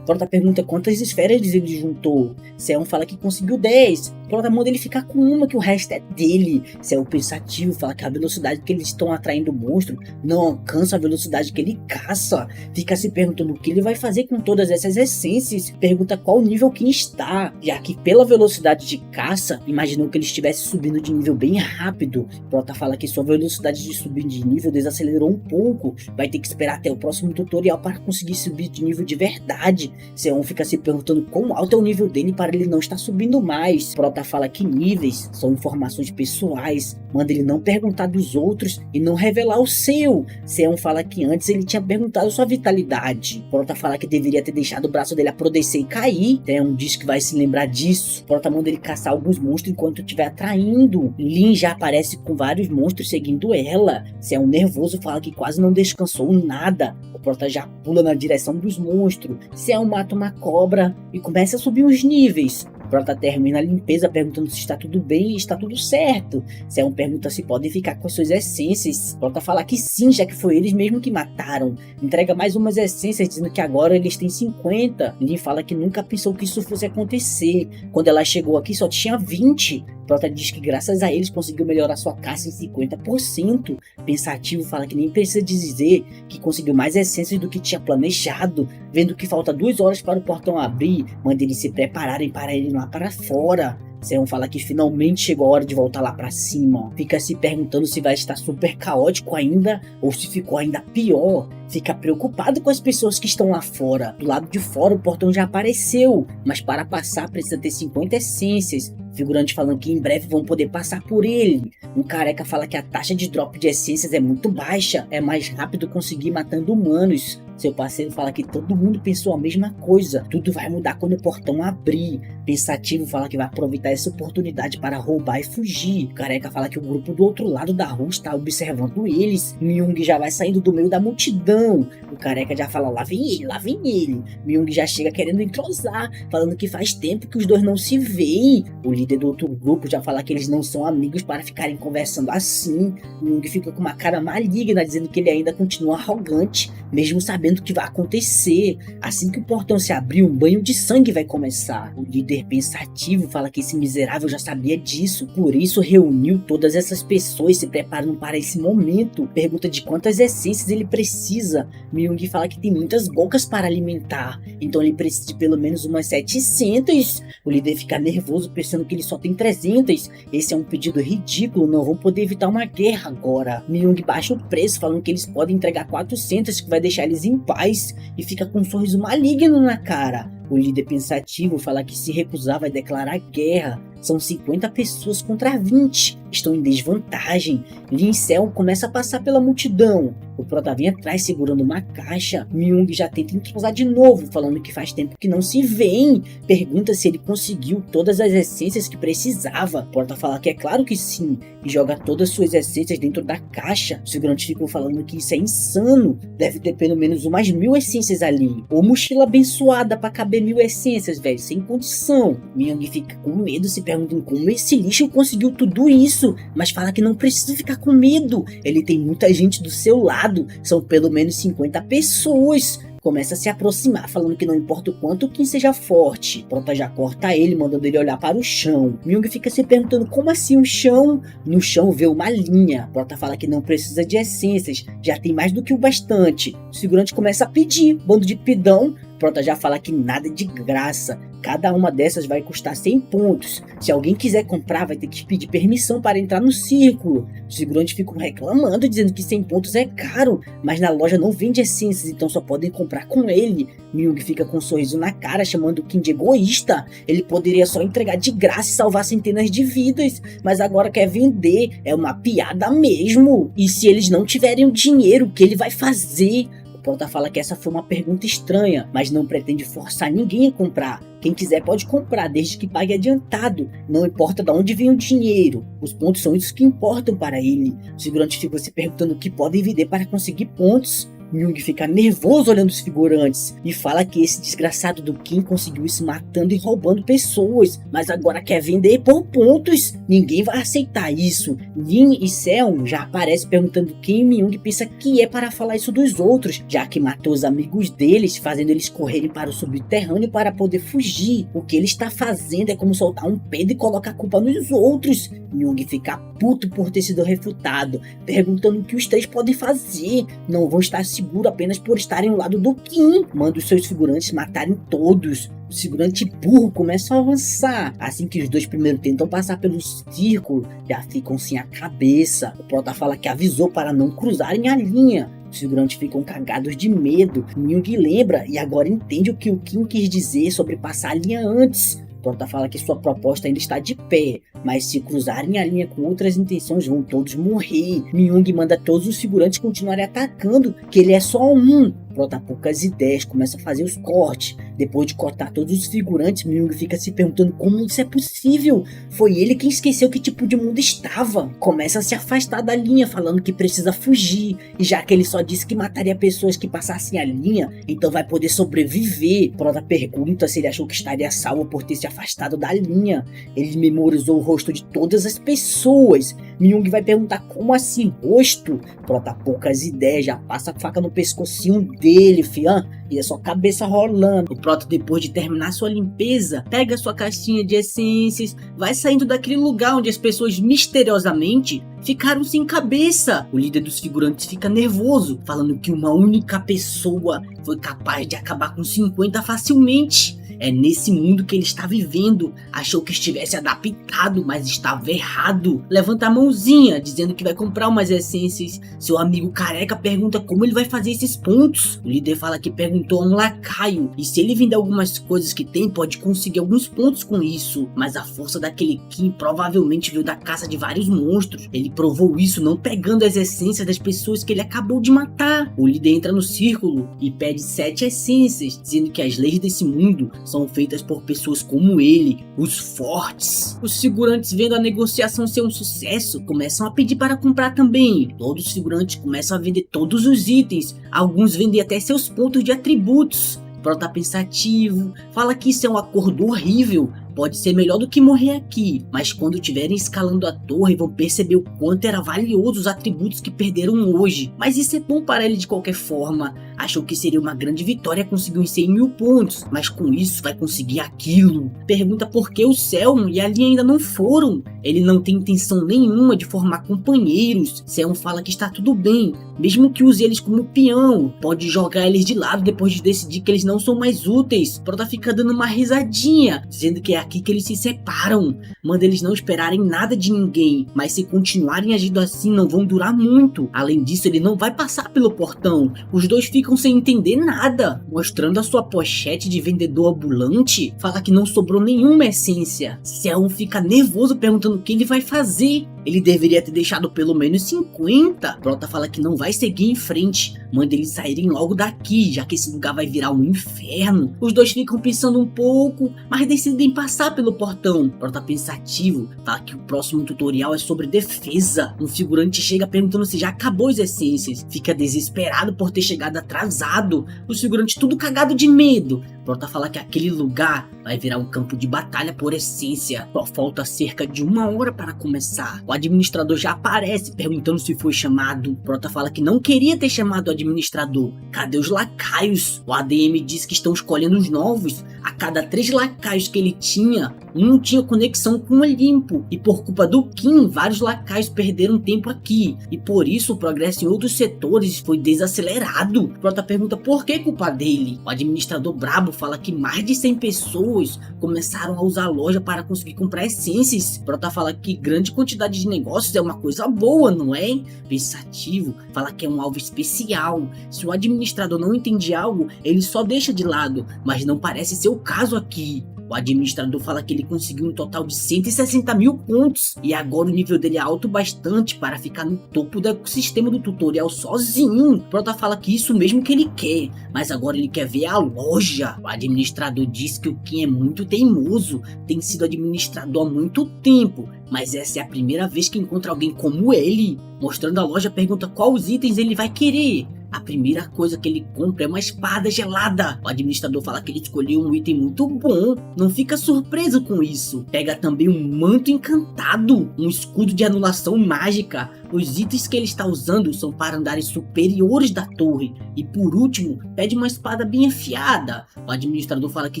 Prota pergunta quantas esferas ele juntou. Seon fala que conseguiu 10. Prota manda ele ficar com uma, que o resto é dele. Seon pensativo fala que a velocidade que eles estão atraindo o monstro não alcança a velocidade que ele caça. Fica se perguntando o que ele vai fazer com todas essas essências. Pergunta qual nível que está, já que pela velocidade de caça imaginou que ele estivesse subindo de nível bem rápido. Prota fala que sua velocidade de subir de nível desacelerou um pouco. Vai ter que esperar até o próximo tutorial para conseguir subir de nível de verdade. Seon fica se perguntando quão alto é o nível dele para ele não estar subindo mais. Prota fala que níveis são informações pessoais, manda ele não perguntar dos outros e não revelar o seu. Seon fala que antes ele tinha perguntado sua vitalidade. Prota fala que deveria ter deixado o braço dele apodrecer e cair. Seon diz que vai se lembrar disso. Prota manda ele caçar alguns monstros enquanto estiver atraindo. Lin já aparece com vários monstros seguindo ela. Seon nervoso fala que quase não descansou nada. O Prota já pula na direção dos monstros. Seon mata uma cobra e começa a subir os níveis. Prota termina a limpeza perguntando se está tudo bem e está tudo certo. Seon pergunta se podem ficar com as suas essências. Prota fala que sim, já que foi eles mesmo que mataram. Entrega mais umas essências dizendo que agora eles têm 50. Lin fala que nunca pensou que isso fosse acontecer. Quando ela chegou aqui só tinha 20. Prota diz que graças a eles conseguiu melhorar sua caça em 50%. Pensativo fala que nem precisa dizer que conseguiu mais essências do que tinha planejado. Vendo que falta 2 horas para o portão abrir, manda eles se prepararem para irem lá para fora. Seon fala que finalmente chegou a hora de voltar lá pra cima. Fica se perguntando se vai estar super caótico ainda ou se ficou ainda pior. fica preocupado com as pessoas que estão lá fora. Do lado de fora o portão já apareceu, mas para passar precisa ter 50 essências. Figurante falando que em breve vão poder passar por ele. Um careca fala que a taxa de drop de essências é muito baixa, é mais rápido conseguir matando humanos. Seu parceiro fala que todo mundo pensou a mesma coisa, tudo vai mudar quando o portão abrir. Pensativo fala que vai aproveitar essa oportunidade para roubar e fugir. O careca fala que o grupo do outro lado da rua está observando eles. Myung já vai saindo do meio da multidão. O careca já fala, lá vem ele, lá vem ele. Myung já chega querendo entrosar, falando que faz tempo que os dois não se veem. O líder do outro grupo já fala que eles não são amigos para ficarem conversando assim. Myung fica com uma cara maligna, dizendo que ele ainda continua arrogante, mesmo sabendo o que vai acontecer. Assim que o portão se abrir, um banho de sangue vai começar. O líder pensativo fala que esse miserável já sabia disso, por isso reuniu todas essas pessoas se preparando para esse momento. Pergunta de quantas essências ele precisa. Myung fala que tem muitas bocas para alimentar, então ele precisa de pelo menos umas 700. O líder fica nervoso pensando que ele só tem 300. Esse é um pedido ridículo, não vão poder evitar uma guerra agora. Myung baixa o preço, falando que eles podem entregar 400, que vai deixar eles em paz, e fica com um sorriso maligno na cara. O líder pensativo fala que se recusar vai declarar guerra. São 50 pessoas contra 20. Estão em desvantagem. Lin Cell começa a passar pela multidão. O prota vem atrás segurando uma caixa. Myung já tenta entrosar de novo, falando que faz tempo que não se vêem. Pergunta se ele conseguiu todas as essências que precisava. O prota fala que é claro que sim, e joga todas suas essências dentro da caixa. Os figurantes ficam falando que isso é insano. Deve ter pelo menos umas 1000 essências ali. Ou mochila abençoada pra caber 1000 essências, velho, sem condição. Myung fica com medo, se perguntando como esse lixo conseguiu tudo isso, mas fala que não precisa ficar com medo. Ele tem muita gente do seu lado, são pelo menos 50 pessoas. Começa a se aproximar, falando que não importa o quanto quem seja forte. Prota já corta ele, mandando ele olhar para o chão. Myung fica se perguntando como assim o chão? No chão vê uma linha. Prota fala que não precisa de essências, já tem mais do que o bastante. O figurante começa a pedir, bando de pidão. Prota já fala que nada é de graça. Cada uma dessas vai custar 100 pontos. Se alguém quiser comprar, vai ter que pedir permissão para entrar no círculo. Os figurantes ficam reclamando, dizendo que 100 pontos é caro, mas na loja não vende essências, então só podem comprar com ele. Myung fica com um sorriso na cara, chamando o Kim de egoísta. Ele poderia só entregar de graça e salvar centenas de vidas, mas agora quer vender. É uma piada mesmo. E se eles não tiverem o dinheiro, o que ele vai fazer? Prota fala que essa foi uma pergunta estranha, mas não pretende forçar ninguém a comprar. Quem quiser pode comprar, desde que pague adiantado. Não importa de onde vem o dinheiro. Os pontos são isso que importam para ele. O figurante fica se perguntando o que podem vender para conseguir pontos. Myung fica nervoso olhando os figurantes e fala que esse desgraçado do Kim conseguiu isso matando e roubando pessoas, mas agora quer vender por pontos. Ninguém vai aceitar isso. Lin e Seon já aparecem perguntando quem Myung pensa que é para falar isso dos outros, já que matou os amigos deles, fazendo eles correrem para o subterrâneo para poder fugir. O que ele está fazendo é como soltar um peido e colocar a culpa nos outros. Myung fica puto por ter sido refutado, perguntando o que os três podem fazer. Não vão estar seguro apenas por estarem ao lado do Kim. Manda os seus figurantes matarem todos. O figurante burro começa a avançar. Assim que os dois primeiro tentam passar pelo círculo, já ficam sem a cabeça. O prota fala que avisou para não cruzarem a linha. Os figurantes ficam cagados de medo. Myung lembra e agora entende o que o Kim quis dizer sobre passar a linha antes. Prota fala que sua proposta ainda está de pé, mas se cruzarem a linha com outras intenções vão todos morrer. Myung manda todos os figurantes continuarem atacando, que ele é só um. Prota poucas ideias, começa a fazer os cortes. Depois de cortar todos os figurantes, Myung fica se perguntando como isso é possível. Foi ele quem esqueceu que tipo de mundo estava. Começa a se afastar da linha, falando que precisa fugir. E já que ele só disse que mataria pessoas que passassem a linha, então vai poder sobreviver. Prota pergunta se ele achou que estaria salvo por ter se afastado da linha. Ele memorizou o rosto de todas as pessoas. Myung vai perguntar como assim rosto? Prota poucas ideias, já passa a faca no pescocinho dele, fian, e é só cabeça rolando. O Prota, depois de terminar sua limpeza, pega sua caixinha de essências, vai saindo daquele lugar onde as pessoas misteriosamente ficaram sem cabeça. O líder dos figurantes fica nervoso, falando que uma única pessoa foi capaz de acabar com 50 facilmente. É nesse mundo que ele está vivendo. Achou que estivesse adaptado, mas estava errado. Levanta a mãozinha, dizendo que vai comprar umas essências. Seu amigo careca pergunta como ele vai fazer esses pontos. O líder fala que perguntou a um lacaio, e se ele vender algumas coisas que tem, pode conseguir alguns pontos com isso. Mas a força daquele Kim provavelmente veio da caça de vários monstros. Ele provou isso não pegando as essências das pessoas que ele acabou de matar. O líder entra no círculo e pede 7 essências, dizendo que as leis desse mundo são feitas por pessoas como ele, os fortes. Os figurantes, vendo a negociação ser um sucesso, começam a pedir para comprar também. Todos os figurantes começam a vender todos os itens, alguns vendem até seus pontos de atributos. Pro tá pensativo, fala que isso é um acordo horrível, pode ser melhor do que morrer aqui, mas quando estiverem escalando a torre vão perceber o quanto era valioso os atributos que perderam hoje. Mas isso é bom para ele de qualquer forma. Achou que seria uma grande vitória conseguir uns 100.000 pontos, mas com isso vai conseguir aquilo. Pergunta por que o Selmo e a Lin ainda não foram. Ele não tem intenção nenhuma de formar companheiros. Selmo fala que está tudo bem, mesmo que use eles como peão, pode jogar eles de lado depois de decidir que eles não são mais úteis. Prota fica dando uma risadinha, dizendo que é aqui que eles se separam. Manda eles não esperarem nada de ninguém, mas se continuarem agindo assim não vão durar muito. Além disso, ele não vai passar pelo portão. Os dois ficam sem entender nada. Mostrando a sua pochete de vendedor ambulante, fala que não sobrou nenhuma essência. Selmo fica nervoso perguntando o que ele vai fazer. Ele deveria ter deixado pelo menos 50. Prota fala que não vai seguir em frente. Manda eles saírem logo daqui, já que esse lugar vai virar um inferno. Os dois ficam pensando um pouco, mas decidem passar pelo portão. Prota pensativo, fala que o próximo tutorial é sobre defesa. Um figurante chega perguntando se já acabou as essências. Fica desesperado por ter chegado atrasado. Os figurantes tudo cagado de medo. Prota fala que aquele lugar vai virar um campo de batalha por essência. Só falta cerca de 1 hora para começar. O administrador já aparece perguntando se foi chamado. Prota fala que não queria ter chamado o administrador. Cadê os lacaios? O ADM diz que estão escolhendo os novos. A cada 3 lacaios que ele tinha, um não tinha conexão com o Olimpo. E por culpa do Kim, vários lacaios perderam tempo aqui. E por isso o progresso em outros setores foi desacelerado. Prota pergunta por que culpa dele. O administrador brabo fala que mais de 100 pessoas começaram a usar a loja para conseguir comprar essências. Prota fala que grande quantidade de negócios é uma coisa boa, não é? Pensativo, fala que é um alvo especial. Se o administrador não entende algo, ele só deixa de lado, mas não parece ser o caso aqui. O administrador fala que ele conseguiu um total de 160.000 pontos e agora o nível dele é alto bastante para ficar no topo do ecossistema do tutorial sozinho. Prota fala que isso mesmo que ele quer, mas agora ele quer ver a loja. O administrador diz que o Kim é muito teimoso, tem sido administrador há muito tempo, mas essa é a primeira vez que encontra alguém como ele. Mostrando a loja, pergunta quais itens ele vai querer. A primeira coisa que ele compra é uma espada gelada. O administrador fala que ele escolheu um item muito bom. Não fica surpreso com isso. Pega também um manto encantado, um escudo de anulação mágica. Os itens que ele está usando são para andares superiores da torre. E por último, pede uma espada bem afiada. O administrador fala que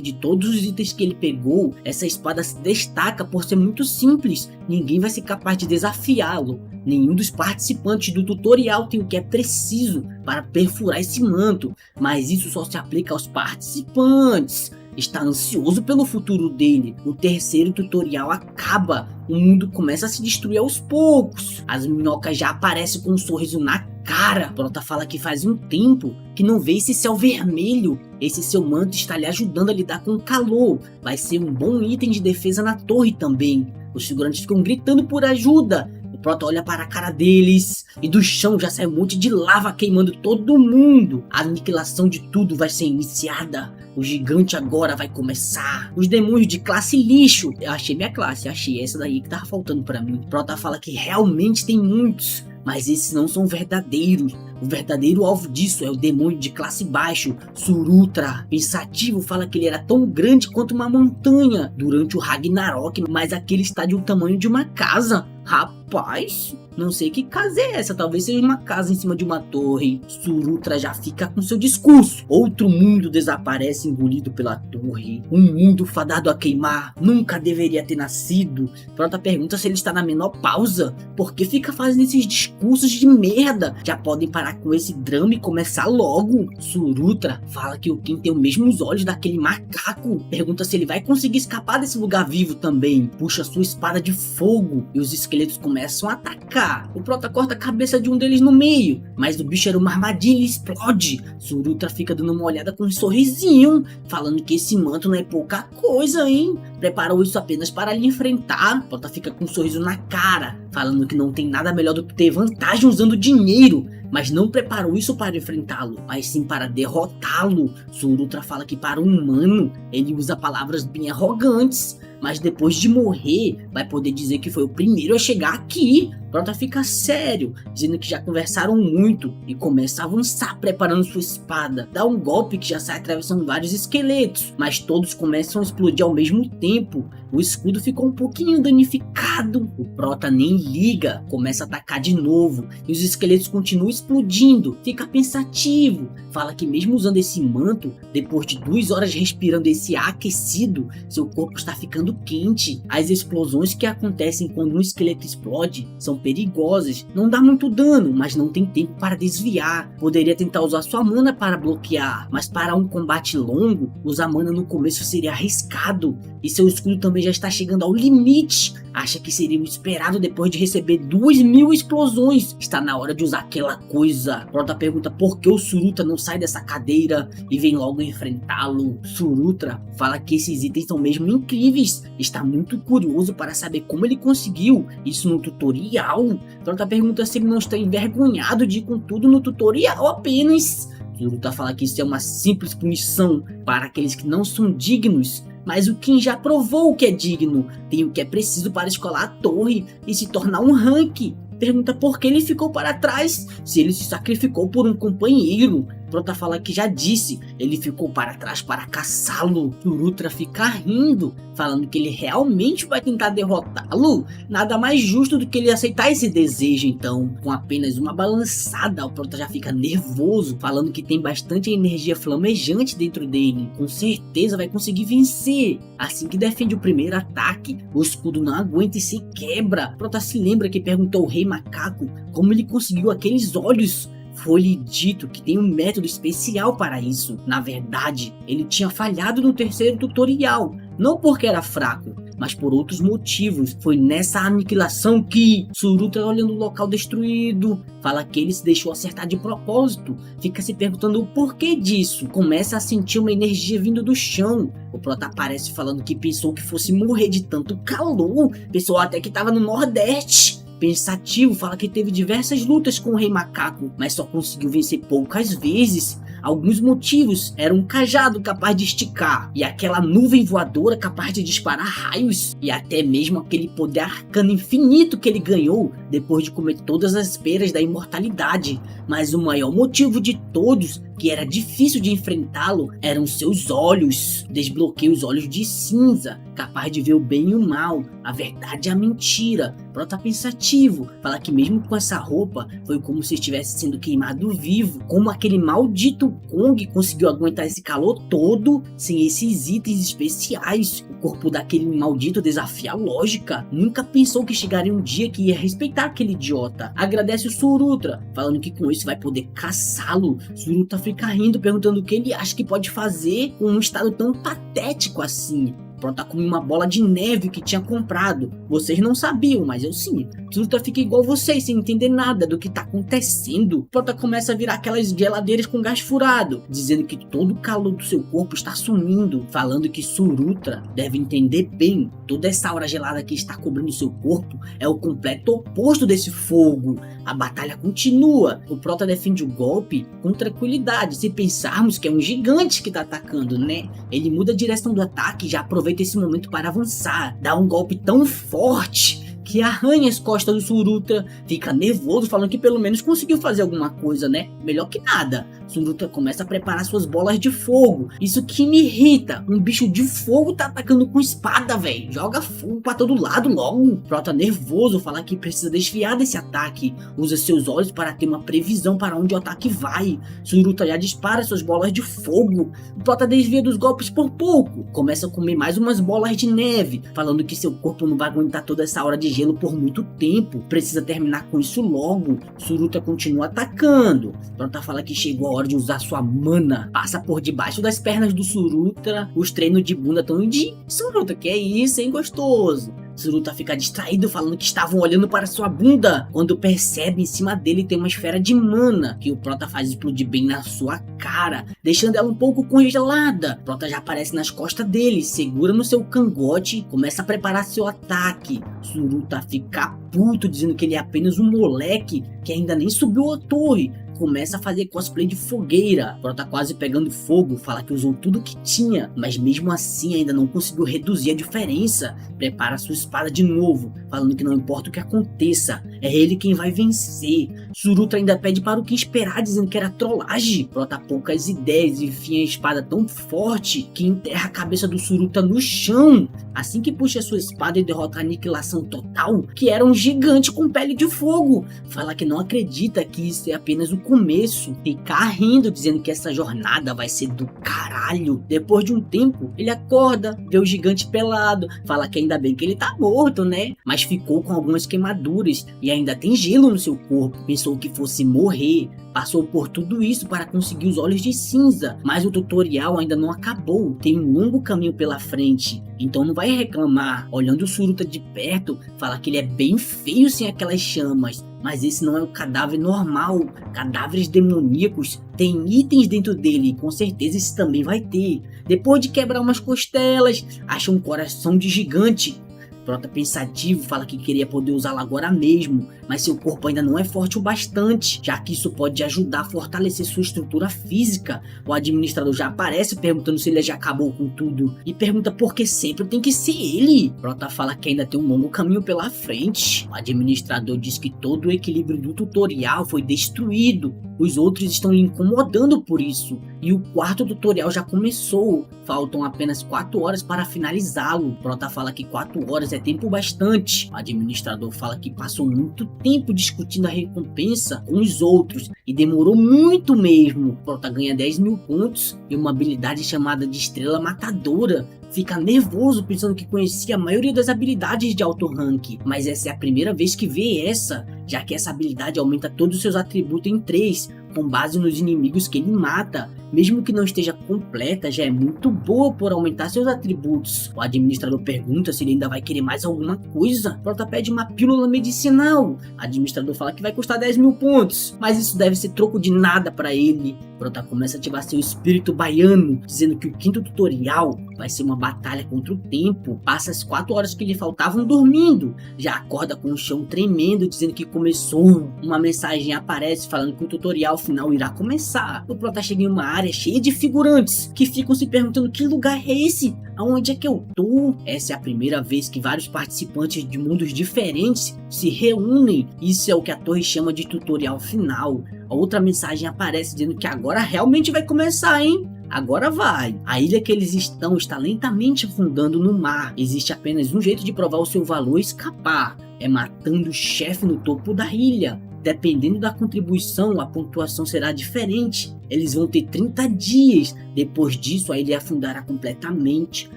de todos os itens que ele pegou, essa espada se destaca por ser muito simples. Ninguém vai ser capaz de desafiá-lo. Nenhum dos participantes do tutorial tem o que é preciso para perfurar esse manto, mas isso só se aplica aos participantes. Está ansioso pelo futuro dele. O terceiro tutorial acaba, o mundo começa a se destruir aos poucos. As minhocas já aparecem com um sorriso na cara. Prota fala que faz um tempo que não vê esse céu vermelho. Esse seu manto está lhe ajudando a lidar com o calor. Vai ser um bom item de defesa na torre também. Os figurantes ficam gritando por ajuda. O Prota olha para a cara deles e do chão já sai um monte de lava queimando todo mundo. A aniquilação de tudo vai ser iniciada. O gigante agora vai começar. Os demônios de classe lixo. Eu achei minha classe, achei essa daí que tava faltando para mim. O Prota fala que realmente tem muitos, mas esses não são verdadeiros. O verdadeiro alvo disso é o demônio de classe baixo, Surutra. Pensativo fala que ele era tão grande quanto uma montanha durante o Ragnarok, mas aquele está de um tamanho de uma casa. Rapaz, não sei que casa é essa, talvez seja uma casa em cima de uma torre. Surutra já fica com seu discurso. Outro mundo desaparece engolido pela torre. Um mundo fadado a queimar, nunca deveria ter nascido. Prota pergunta se ele está na menopausa. Por que fica fazendo esses discursos de merda? Já podem parar com esse drama e começar logo. Surutra fala que o Ken tem os mesmos olhos daquele macaco. Pergunta se ele vai conseguir escapar desse lugar vivo também. Puxa sua espada de fogo e os esqueletos começam a atacar. O Prota corta a cabeça de um deles no meio, mas o bicho era uma armadilha e explode. Surutra fica dando uma olhada com um sorrisinho, falando que esse manto não é pouca coisa, hein? Preparou isso apenas para lhe enfrentar. Prota fica com um sorriso na cara, falando que não tem nada melhor do que ter vantagem usando dinheiro, mas não preparou isso para enfrentá-lo, mas sim para derrotá-lo. Surutra fala que para um humano, ele usa palavras bem arrogantes, mas depois de morrer, vai poder dizer que foi o primeiro a chegar aqui. Prota fica sério, dizendo que já conversaram muito e começa a avançar preparando sua espada. Dá um golpe que já sai atravessando vários esqueletos, mas todos começam a explodir ao mesmo tempo. O escudo ficou um pouquinho danificado. O Prota nem liga, começa a atacar de novo e os esqueletos continuam explodindo. Fica pensativo, fala que mesmo usando esse manto, depois de 2 horas respirando esse ar aquecido, seu corpo está ficando quente. As explosões que acontecem quando um esqueleto explode são perigosas, não dá muito dano, mas não tem tempo para desviar. Poderia tentar usar sua mana para bloquear, mas para um combate longo, usar mana no começo seria arriscado, e seu escudo também já está chegando ao limite. Acha que seria o esperado depois de receber 2.000 explosões. Está na hora de usar aquela coisa. Prota pergunta por que o Surutra não sai dessa cadeira e vem logo enfrentá-lo. Surutra fala que esses itens são mesmo incríveis. Está muito curioso para saber como ele conseguiu isso no tutorial. Prota pergunta se ele não está envergonhado de ir com tudo no tutorial apenas. Surutra fala que isso é uma simples punição para aqueles que não são dignos. Mas o Ken já provou o que é digno, tem o que é preciso para escalar a torre e se tornar um rank. Pergunta por que ele ficou para trás, se ele se sacrificou por um companheiro. Prota fala que já disse, ele ficou para trás para caçá-lo. Surutra fica rindo, falando que ele realmente vai tentar derrotá-lo. Nada mais justo do que ele aceitar esse desejo. Então, com apenas uma balançada, o Prota já fica nervoso, falando que tem bastante energia flamejante dentro dele. Com certeza vai conseguir vencer. Assim que defende o primeiro ataque, o escudo não aguenta e se quebra. Prota se lembra que perguntou ao Rei Macaco como ele conseguiu aqueles olhos. Foi-lhe dito que tem um método especial para isso. Na verdade, ele tinha falhado no terceiro tutorial, não porque era fraco, mas por outros motivos. Foi nessa aniquilação que Surutra, olhando o local destruído, fala que ele se deixou acertar de propósito. Fica se perguntando o porquê disso. Começa a sentir uma energia vindo do chão. O Prota aparece falando que pensou que fosse morrer de tanto calor. Pensou até que estava no Nordeste. Pensativo, fala que teve diversas lutas com o Rei Macaco, mas só conseguiu vencer poucas vezes. Alguns motivos eram um cajado capaz de esticar, e aquela nuvem voadora capaz de disparar raios, e até mesmo aquele poder arcano infinito que ele ganhou depois de comer todas as peras da imortalidade. Mas o maior motivo de todos, que era difícil de enfrentá-lo, eram seus olhos. Desbloqueia os olhos de cinza, capaz de ver o bem e o mal, a verdade e a mentira. Prota pensativo, fala que mesmo com essa roupa, foi como se estivesse sendo queimado vivo. Como aquele maldito Kong conseguiu aguentar esse calor todo sem esses itens especiais? O corpo daquele maldito desafia a lógica. Nunca pensou que chegaria um dia que ia respeitar aquele idiota. Agradece o Surutra, falando que com isso vai poder caçá-lo. Surutra fica rindo, perguntando o que ele acha que pode fazer com um estado tão patético assim. Prota come uma bola de neve que tinha comprado. Vocês não sabiam, mas eu sim. Surutra fica igual vocês, sem entender nada do que tá acontecendo. Prota começa a virar aquelas geladeiras com gás furado, dizendo que todo o calor do seu corpo está sumindo, falando que Surutra deve entender bem. Toda essa aura gelada que está cobrindo seu corpo é o completo oposto desse fogo. A batalha continua. O Prota defende o golpe com tranquilidade, se pensarmos que é um gigante que tá atacando, né? Ele muda a direção do ataque e já aproveita esse momento para avançar. Dá um golpe tão forte que arranha as costas do Suruta, fica nervoso, falando que pelo menos conseguiu fazer alguma coisa, né? Melhor que nada. Suruta começa a preparar suas bolas de fogo. Isso que me irrita. Um bicho de fogo tá atacando com espada, velho. Joga fogo pra todo lado logo. Prota nervoso, fala que precisa desviar desse ataque. Usa seus olhos para ter uma previsão para onde o ataque vai. Suruta já dispara suas bolas de fogo. Prota desvia dos golpes por pouco. Começa a comer mais umas bolas de neve, falando que seu corpo não vai aguentar toda essa hora de gelo por muito tempo. Precisa terminar com isso logo. Suruta continua atacando. Prota fala que chegou a hora de usar sua mana. Passa por debaixo das pernas do Suruta. Os treinos de bunda estão de Suruta, que é isso, hein, gostoso? Suruta fica distraído falando que estavam olhando para sua bunda, quando percebe em cima dele tem uma esfera de mana, que o Prota faz explodir bem na sua cara, deixando ela um pouco congelada. Prota já aparece nas costas dele, segura no seu cangote, começa a preparar seu ataque. Suruta fica puto, dizendo que ele é apenas um moleque, que ainda nem subiu a torre. Começa a fazer cosplay de fogueira. Prota quase pegando fogo, fala que usou tudo que tinha, mas mesmo assim ainda não conseguiu reduzir a diferença. Prepara sua espada de novo, falando que não importa o que aconteça, é ele quem vai vencer. Suruta ainda pede para o que esperar, dizendo que era trollagem. Prota poucas ideias e enfia a espada tão forte que enterra a cabeça do Suruta no chão. Assim que puxa sua espada e derrota a aniquilação total, que era um gigante com pele de fogo. Fala que não acredita que isso é apenas o começo, ficar rindo, dizendo que essa jornada vai ser do caralho. Depois de um tempo, ele acorda, vê o gigante pelado, fala que ainda bem que ele tá morto, né? Mas ficou com algumas queimaduras e ainda tem gelo no seu corpo. Pensou que fosse morrer. Passou por tudo isso para conseguir os olhos de cinza, mas o tutorial ainda não acabou, tem um longo caminho pela frente, então não vai reclamar. Olhando o Suruta de perto, fala que ele é bem feio sem aquelas chamas, mas esse não é o cadáver normal. Cadáveres demoníacos têm itens dentro dele, e com certeza esse também vai ter. Depois de quebrar umas costelas, acha um coração de gigante. Prota pensativo, fala que queria poder usá-la agora mesmo, mas seu corpo ainda não é forte o bastante, já que isso pode ajudar a fortalecer sua estrutura física. O administrador já aparece perguntando se ele já acabou com tudo, e pergunta por que sempre tem que ser ele. Prota fala que ainda tem um longo caminho pela frente. O administrador diz que todo o equilíbrio do tutorial foi destruído, os outros estão lhe incomodando por isso, e o quarto tutorial já começou, faltam apenas 4 horas para finalizá-lo. Prota fala que 4 horas é tempo bastante. O administrador fala que passou muito tempo discutindo a recompensa com os outros e demorou muito mesmo. Prota ganha 10.000 pontos e uma habilidade chamada de Estrela Matadora. Fica nervoso pensando que conhecia a maioria das habilidades de alto rank, mas essa é a primeira vez que vê essa, já que essa habilidade aumenta todos os seus atributos em 3, com base nos inimigos que ele mata. Mesmo que não esteja completa, já é muito boa por aumentar seus atributos. O administrador pergunta se ele ainda vai querer mais alguma coisa. Prota pede uma pílula medicinal. O administrador fala que vai custar 10.000 pontos, mas isso deve ser troco de nada para ele. Prota começa a ativar seu espírito baiano, dizendo que o quinto tutorial vai ser uma batalha contra o tempo. Passa as 4 horas que lhe faltavam dormindo, já acorda com o chão tremendo, dizendo que começou. Uma mensagem aparece falando que o tutorial final irá começar. O Prota chega em uma área cheia de figurantes que ficam se perguntando que lugar é esse? Aonde é que eu tô? Essa é a primeira vez que vários participantes de mundos diferentes se reúnem. Isso é o que a torre chama de tutorial final. A outra mensagem aparece dizendo que agora realmente vai começar, hein? Agora vai. A ilha que eles estão está lentamente afundando no mar. Existe apenas um jeito de provar o seu valor e escapar. É matando o chefe no topo da ilha. Dependendo da contribuição, a pontuação será diferente. Eles vão ter 30 dias. Depois disso, a ilha afundará completamente.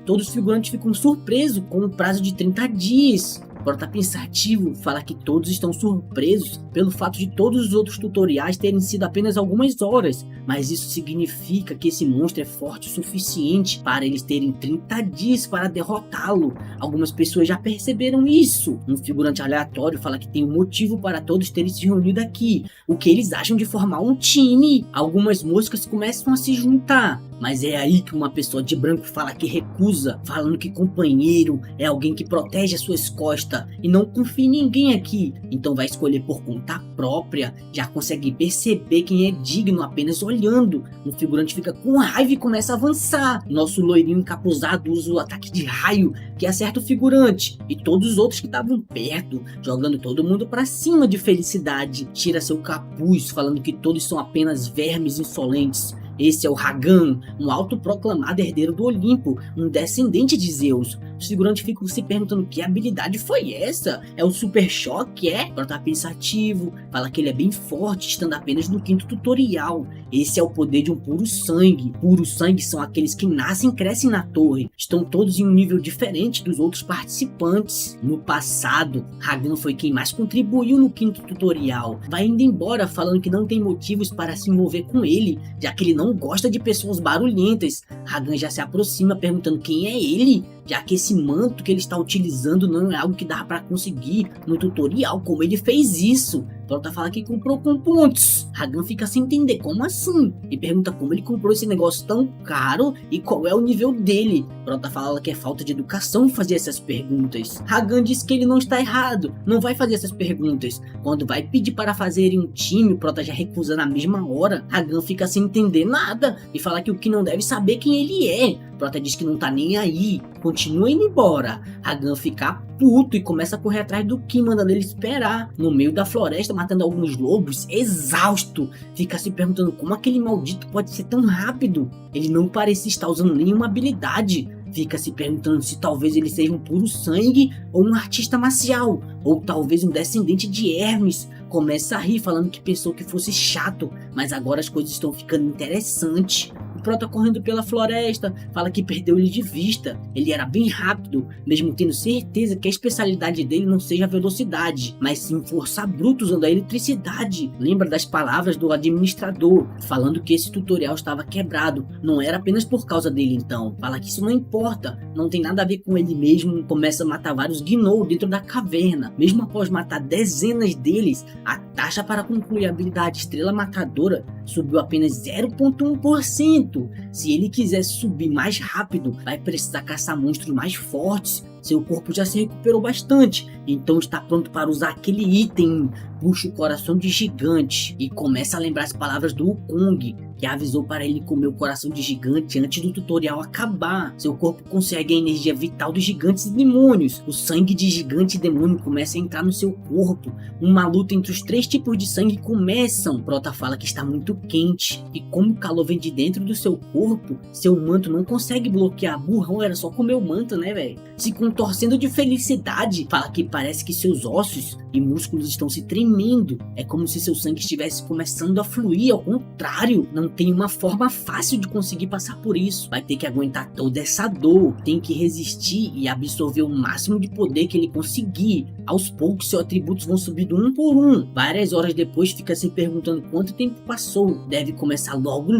Todos os figurantes ficam surpresos com o prazo de 30 dias. Prota pensativo fala que todos estão surpresos pelo fato de todos os outros tutoriais terem sido apenas algumas horas, mas isso significa que esse monstro é forte o suficiente para eles terem 30 dias para derrotá-lo. Algumas pessoas já perceberam isso. Um figurante aleatório fala que tem um motivo para todos terem se reunido aqui, o que eles acham de formar um time. Algumas moscas começam a se juntar, mas é aí que uma pessoa de branco fala que recusa, falando que companheiro é alguém que protege as suas costas gosta e não confia em ninguém aqui, então vai escolher por conta própria, já consegue perceber quem é digno apenas olhando. O figurante fica com raiva e começa a avançar. Nosso loirinho encapuzado usa o ataque de raio que acerta o figurante e todos os outros que estavam perto, jogando todo mundo pra cima de felicidade. Tira seu capuz, falando que todos são apenas vermes insolentes. Esse é o Hagan, um autoproclamado herdeiro do Olimpo, um descendente de Zeus. Os figurantes ficam se perguntando que habilidade foi essa? É o Super Choque, é? Prota pensativo, fala que ele é bem forte, estando apenas no 5º tutorial. Esse é o poder de um puro sangue. Puro sangue são aqueles que nascem e crescem na torre. Estão todos em um nível diferente dos outros participantes. No passado, Hagan foi quem mais contribuiu no 5º tutorial. Vai indo embora falando que não tem motivos para se envolver com ele, já que ele não gosta de pessoas barulhentas. Hagan já se aproxima perguntando quem é ele, já que esse manto que ele está utilizando não é algo que dá para conseguir no tutorial, como ele fez isso. Prota fala que comprou com pontos. Hagan fica sem entender como assim e pergunta como ele comprou esse negócio tão caro e qual é o nível dele. Prota fala que é falta de educação fazer essas perguntas. Hagan diz que ele não está errado, não vai fazer essas perguntas. Quando vai pedir para fazerem um time, Prota já recusa na mesma hora. Hagan fica sem entender nada e fala que o que não deve saber quem ele é. Prota diz que não tá nem aí, continua indo embora. Hagan fica puto e começa a correr atrás do Kim, mandando ele esperar no meio da floresta, matando alguns lobos, exausto. Fica se perguntando como aquele maldito pode ser tão rápido. Ele não parece estar usando nenhuma habilidade. Fica se perguntando se talvez ele seja um puro sangue ou um artista marcial, ou talvez um descendente de Hermes. Começa a rir falando que pensou que fosse chato, mas agora as coisas estão ficando interessantes. O Prota correndo pela floresta, fala que perdeu ele de vista. Ele era bem rápido, mesmo tendo certeza que a especialidade dele não seja a velocidade, mas sim força bruta usando a eletricidade. Lembra das palavras do administrador, falando que esse tutorial estava quebrado. Não era apenas por causa dele então. Fala que isso não importa, não tem nada a ver com ele mesmo. Começa a matar vários Gnou dentro da caverna. Mesmo após matar dezenas deles, a taxa para concluir a habilidade Estrela Matadora subiu apenas 0,1%. Se ele quiser subir mais rápido, vai precisar caçar monstros mais fortes. Seu corpo já se recuperou bastante, então está pronto para usar aquele item. Puxa o coração de gigante e começa a lembrar as palavras do Wukong, que avisou para ele comer o coração de gigante antes do tutorial acabar. Seu corpo consegue a energia vital dos gigantes e demônios. O sangue de gigante e demônio começa a entrar no seu corpo. Uma luta entre os 3 tipos de sangue começam. Prota fala que está muito quente e como o calor vem de dentro do seu corpo, seu manto não consegue bloquear. Burrão, era só comer o manto, né, velho? Se contorcendo de felicidade, fala que parece que seus ossos e músculos estão se tremendo. É como se seu sangue estivesse começando a fluir. Ao contrário, não tem uma forma fácil de conseguir passar por isso. Vai ter que aguentar toda essa dor, tem que resistir e absorver o máximo de poder que ele conseguir. Aos poucos seus atributos vão subindo um por um. Várias horas depois fica se perguntando quanto tempo passou. Deve começar logo.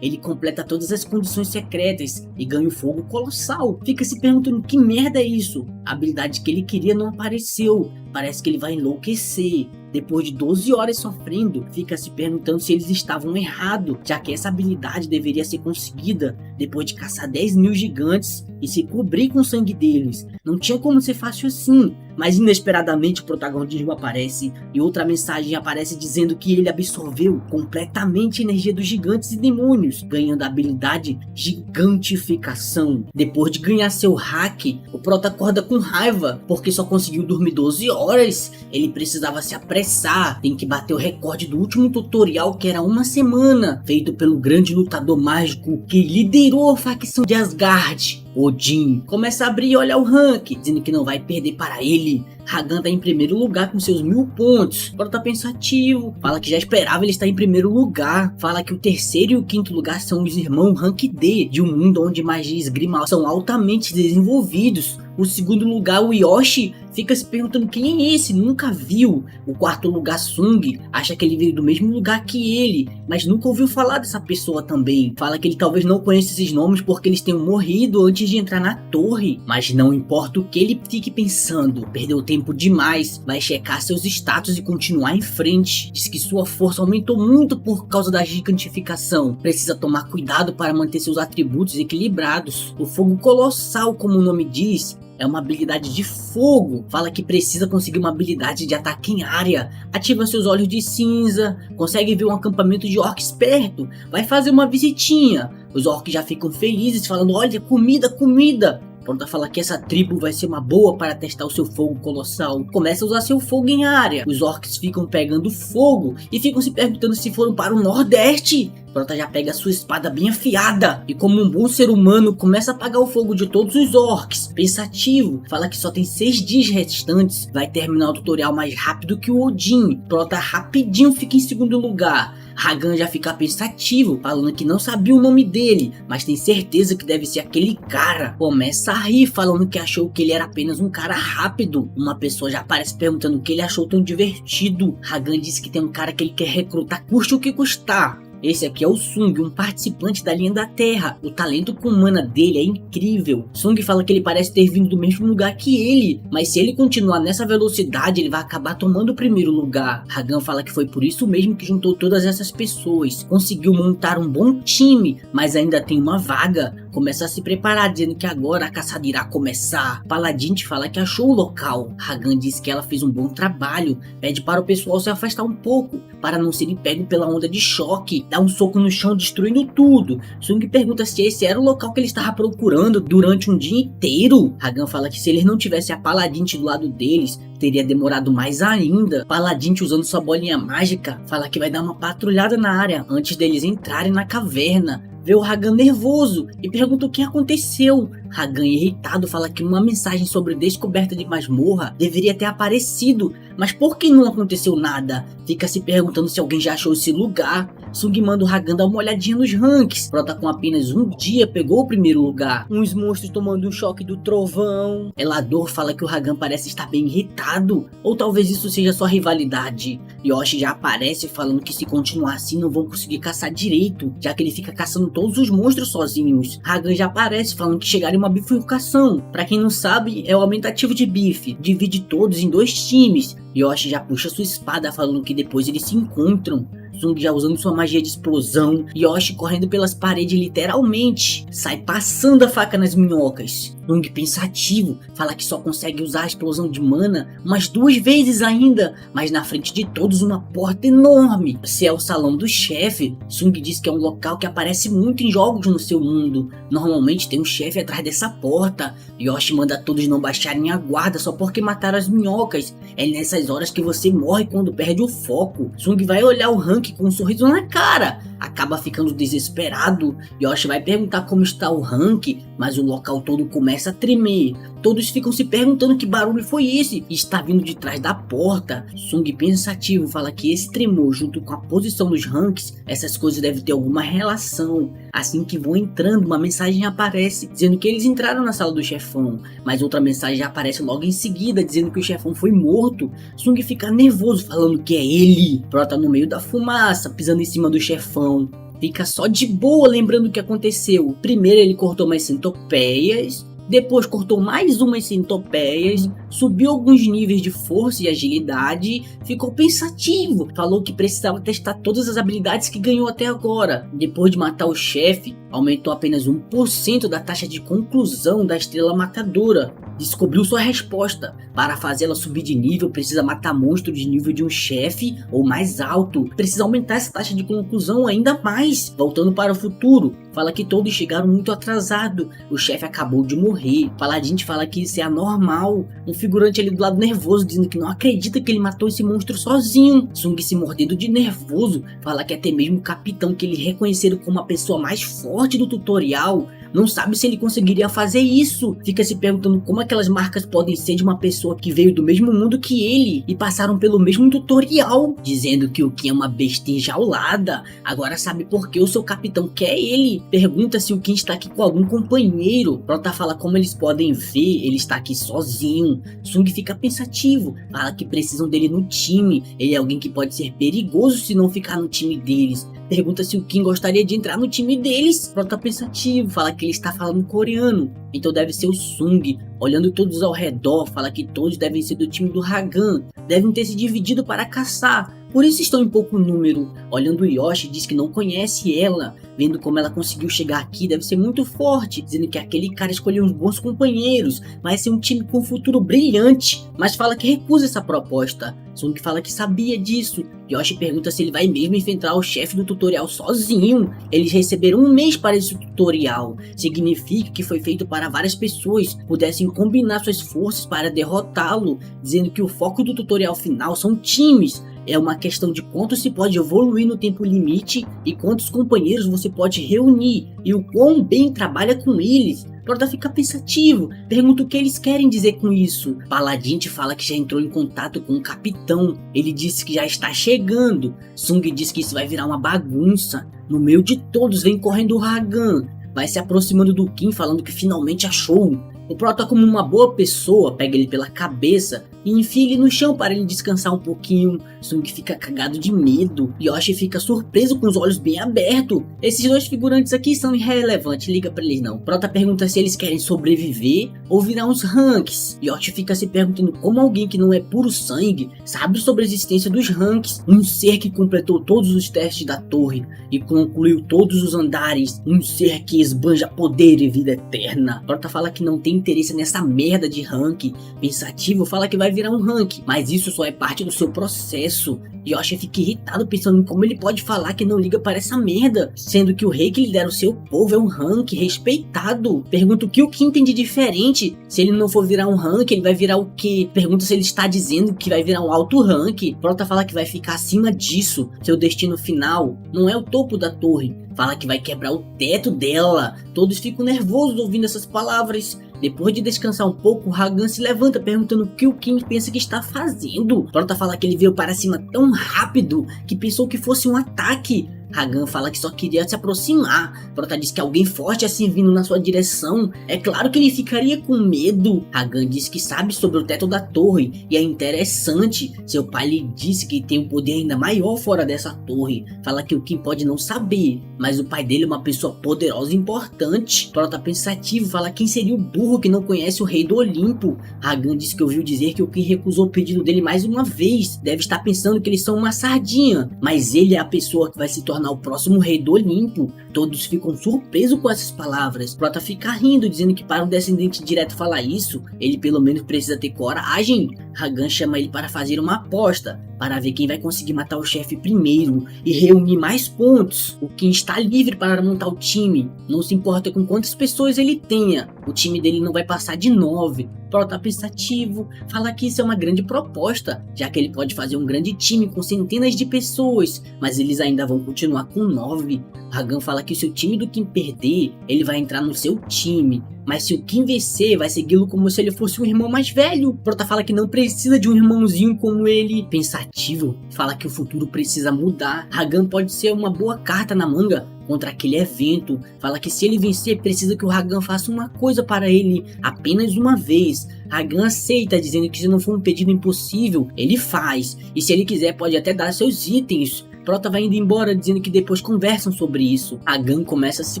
Ele completa todas as condições secretas e ganha o fogo colossal. Fica se perguntando que merda é isso. A habilidade que ele queria não apareceu. Parece que ele vai enlouquecer. Depois de 12 horas sofrendo, fica se perguntando se eles estavam errados, já que essa habilidade deveria ser conseguida depois de caçar 10.000 gigantes e se cobrir com o sangue deles. Não tinha como ser fácil assim, mas inesperadamente o protagonismo aparece e outra mensagem aparece dizendo que ele absorveu completamente a energia dos gigantes e demônios, ganhando a habilidade Gigantificação. Depois de ganhar seu hack, o Prota acorda com raiva, porque só conseguiu dormir 12 horas. Ele precisava se apressar, tem que bater o recorde do último tutorial, que era uma semana, feito pelo grande lutador mágico que liderou a facção de Asgard, Odin. Começa a abrir e olhar o rank, dizendo que não vai perder para ele. Hagan tá em primeiro lugar com seus 1000 pontos. Prota pensativo, fala que já esperava ele estar em primeiro lugar. Fala que o terceiro e o quinto lugar são os irmãos Rank D, de um mundo onde magia e esgrima são altamente desenvolvidos. O segundo lugar, o Yoshi, fica se perguntando quem é esse, nunca viu. O quarto lugar, Sung, acha que ele veio do mesmo lugar que ele, mas nunca ouviu falar dessa pessoa também. Fala que ele talvez não conheça esses nomes porque eles tenham morrido antes de entrar na torre. Mas não importa o que ele fique pensando, perdeu tempo demais, vai checar seus status e continuar em frente. Diz que sua força aumentou muito por causa da gigantificação. Precisa tomar cuidado para manter seus atributos equilibrados. O fogo colossal, como o nome diz, é uma habilidade de fogo. Fala que precisa conseguir uma habilidade de ataque em área. Ativa seus olhos de cinza, consegue ver um acampamento de orcs perto, vai fazer uma visitinha. Os orcs já ficam felizes falando, olha, comida, comida. Prota fala que essa tribo vai ser uma boa para testar o seu fogo colossal. Começa a usar seu fogo em área. Os orcs ficam pegando fogo e ficam se perguntando se foram para o Nordeste. Prota já pega sua espada bem afiada e, como um bom ser humano, começa a apagar o fogo de todos os orcs. Pensativo, fala que só tem 6 dias restantes, vai terminar o tutorial mais rápido que o Odin. Prota rapidinho fica em segundo lugar. Hagan já fica pensativo, falando que não sabia o nome dele, mas tem certeza que deve ser aquele cara. Começa a rir, falando que achou que ele era apenas um cara rápido. Uma pessoa já aparece perguntando o que ele achou tão divertido. Hagan disse que tem um cara que ele quer recrutar, custe o que custar. Esse aqui é o Sung, um participante da linha da Terra. O talento com mana dele é incrível. Sung fala que ele parece ter vindo do mesmo lugar que ele, mas se ele continuar nessa velocidade, ele vai acabar tomando o primeiro lugar. Hagan fala que foi por isso mesmo que juntou todas essas pessoas. Conseguiu montar um bom time, mas ainda tem uma vaga. Começa a se preparar, dizendo que agora a caçada irá começar. Paladin te fala que achou o local. Hagan diz que ela fez um bom trabalho. Pede para o pessoal se afastar um pouco, para não serem pego pela onda de choque. Dá um soco no chão, destruindo tudo. Sung pergunta se esse era o local que ele estava procurando durante um dia inteiro. Hagan fala que se eles não tivessem a Paladin do lado deles, teria demorado mais ainda. Paladin, usando sua bolinha mágica, fala que vai dar uma patrulhada na área antes deles entrarem na caverna. Vê o Hagan nervoso e pergunta o que aconteceu. Hagan, irritado, fala que uma mensagem sobre descoberta de masmorra deveria ter aparecido, mas por que não aconteceu nada? Fica se perguntando se alguém já achou esse lugar. Sung manda o Hagan dar uma olhadinha nos ranks. Prota, com apenas um dia, pegou o primeiro lugar. Uns monstros tomando um choque do trovão. Elador fala que o Hagan parece estar bem irritado, ou talvez isso seja só rivalidade. Yoshi já aparece falando que se continuar assim não vão conseguir caçar direito, já que ele fica caçando todos os monstros sozinhos. Hagan já aparece falando que chegaram em uma bifurcação. Pra quem não sabe, é o aumentativo de bife. Divide todos em 2 times. Yoshi já puxa sua espada falando que depois eles se encontram. Sung já usando sua magia de explosão. Yoshi correndo pelas paredes literalmente. Sai passando a faca nas minhocas. Sung, pensativo, fala que só consegue usar a explosão de mana umas 2 vezes ainda, mas na frente de todos uma porta enorme. Se é o salão do chefe, Sung diz que é um local que aparece muito em jogos no seu mundo. Normalmente tem um chefe atrás dessa porta. Yoshi manda todos não baixarem a guarda só porque mataram as minhocas. É nessas horas que você morre quando perde o foco. Sung vai olhar o rank com um sorriso na cara. Acaba ficando desesperado. Yoshi vai perguntar como está o rank, mas o local todo começa a tremer. Todos ficam se perguntando que barulho foi esse e está vindo de trás da porta. Sung, pensativo, fala que esse tremor junto com a posição dos ranks, essas coisas devem ter alguma relação. Assim que vão entrando, uma mensagem aparece dizendo que eles entraram na sala do chefão, mas outra mensagem aparece logo em seguida dizendo que o chefão foi morto. Sung fica nervoso falando que é ele. Prota no meio da fumaça, pisando em cima do chefão. Fica só de boa lembrando o que aconteceu. Primeiro ele cortou umas centopeias, depois cortou mais umas centopeias, subiu alguns níveis de força e agilidade, ficou pensativo, falou que precisava testar todas as habilidades que ganhou até agora. Depois de matar o chefe, aumentou apenas 1% da taxa de conclusão da estrela matadora. Descobriu sua resposta. Para fazê-la subir de nível, precisa matar monstros de nível de um chefe ou mais alto. Precisa aumentar essa taxa de conclusão ainda mais. Voltando para o futuro, fala que todos chegaram muito atrasados. O chefe acabou de morrer. Paladin fala que isso é anormal. Um figurante ali do lado nervoso, dizendo que não acredita que ele matou esse monstro sozinho. Sung, se mordendo de nervoso, fala que até mesmo o capitão, que ele reconheceram como a pessoa mais forte do tutorial, não sabe se ele conseguiria fazer isso. Fica se perguntando como aquelas marcas podem ser de uma pessoa que veio do mesmo mundo que ele e passaram pelo mesmo tutorial, dizendo que o Kim é uma besta enjaulada. Agora sabe por que o seu capitão quer ele. Pergunta se o Kim está aqui com algum companheiro. Prota fala como eles podem ver, ele está aqui sozinho. Sung fica pensativo, fala que precisam dele no time. Ele é alguém que pode ser perigoso se não ficar no time deles. Pergunta se o Kim gostaria de entrar no time deles. Prota pensativo, fala que ele está falando coreano, então deve ser o Sung. Olhando todos ao redor, fala que todos devem ser do time do Hagan, devem ter se dividido para caçar, por isso estão em pouco número. Olhando Yoshi, diz que não conhece ela, vendo como ela conseguiu chegar aqui, deve ser muito forte, dizendo que aquele cara escolheu uns bons companheiros, vai ser um time com um futuro brilhante, mas fala que recusa essa proposta. Sonic fala que sabia disso. Yoshi pergunta se ele vai mesmo enfrentar o chefe do tutorial sozinho. Eles receberam um mês para esse tutorial, significa que foi feito para várias pessoas pudessem combinar suas forças para derrotá-lo, dizendo que o foco do tutorial final são times. É uma questão de quanto se pode evoluir no tempo limite e quantos companheiros você pode reunir e o quão bem trabalha com eles. Prota fica pensativo, pergunta o que eles querem dizer com isso. Paladin te fala que já entrou em contato com o capitão, ele disse que já está chegando. Sung diz que isso vai virar uma bagunça. No meio de todos vem correndo o Hagan, vai se aproximando do Kim falando que finalmente achou. O Prota, como uma boa pessoa, pega ele pela cabeça e enfia ele no chão para ele descansar um pouquinho. Sung fica cagado de medo. Yoshi fica surpreso com os olhos bem abertos. Esses dois figurantes aqui são irrelevantes, liga pra eles não. Prota pergunta se eles querem sobreviver ou virar uns ranks. Yoshi fica se perguntando como alguém que não é puro sangue sabe sobre a existência dos ranks. Um ser que completou todos os testes da torre e concluiu todos os andares. Um ser que esbanja poder e vida eterna. Prota fala que não tem interesse nessa merda de rank. Pensativo fala que vai virar um rank, mas isso só é parte do seu processo. Yoshi fica irritado pensando em como ele pode falar que não liga para essa merda, sendo que o rei que lidera o seu povo é um rank respeitado. Pergunta o que o Kim tem de diferente. Se ele não for virar um rank, ele vai virar o quê? Pergunta se ele está dizendo que vai virar um alto rank. Prota fala que vai ficar acima disso. Seu destino final não é o topo da torre. Fala que vai quebrar o teto dela. Todos ficam nervosos ouvindo essas palavras. Depois de descansar um pouco, o Hagan se levanta perguntando o que o Kim pensa que está fazendo. Prota fala que ele veio para cima tão rápido que pensou que fosse um ataque. Hagan fala que só queria se aproximar. Prota diz que alguém forte assim vindo na sua direção. É claro que ele ficaria com medo. Hagan diz que sabe sobre o teto da torre e é interessante. Seu pai lhe disse que tem um poder ainda maior fora dessa torre. Fala que o Kim pode não saber, mas o pai dele é uma pessoa poderosa e importante. Prota pensativo fala quem seria o burro que não conhece o rei do Olimpo. Hagan diz que ouviu dizer que o Kim recusou o pedido dele mais uma vez. Deve estar pensando que eles são uma sardinha, mas ele é a pessoa que vai se tornar o próximo rei do Olimpo. Todos ficam surpresos com essas palavras. Prota fica rindo, dizendo que para um descendente direto falar isso, ele pelo menos precisa ter coragem. Hagan chama ele para fazer uma aposta, para ver quem vai conseguir matar o chefe primeiro e reunir mais pontos. O Kim está livre para montar o time, não se importa com quantas pessoas ele tenha, o time dele não vai passar de 9. Prota pensativo, fala que isso é uma grande proposta, já que ele pode fazer um grande time com centenas de pessoas, mas eles ainda vão continuar com 9. Hagan fala que se o time do Kim perder, ele vai entrar no seu time, mas se o Kim vencer, vai segui-lo como se ele fosse um irmão mais velho. Prota fala que não precisa de um irmãozinho como ele. Pensativo, fala que o futuro precisa mudar. Hagan pode ser uma boa carta na manga contra aquele evento. Fala que se ele vencer, precisa que o Hagan faça uma coisa para ele apenas uma vez. Hagan aceita, dizendo que se não for um pedido impossível, ele faz. E se ele quiser, pode até dar seus itens. Prota vai indo embora, dizendo que depois conversam sobre isso. Hagan começa a se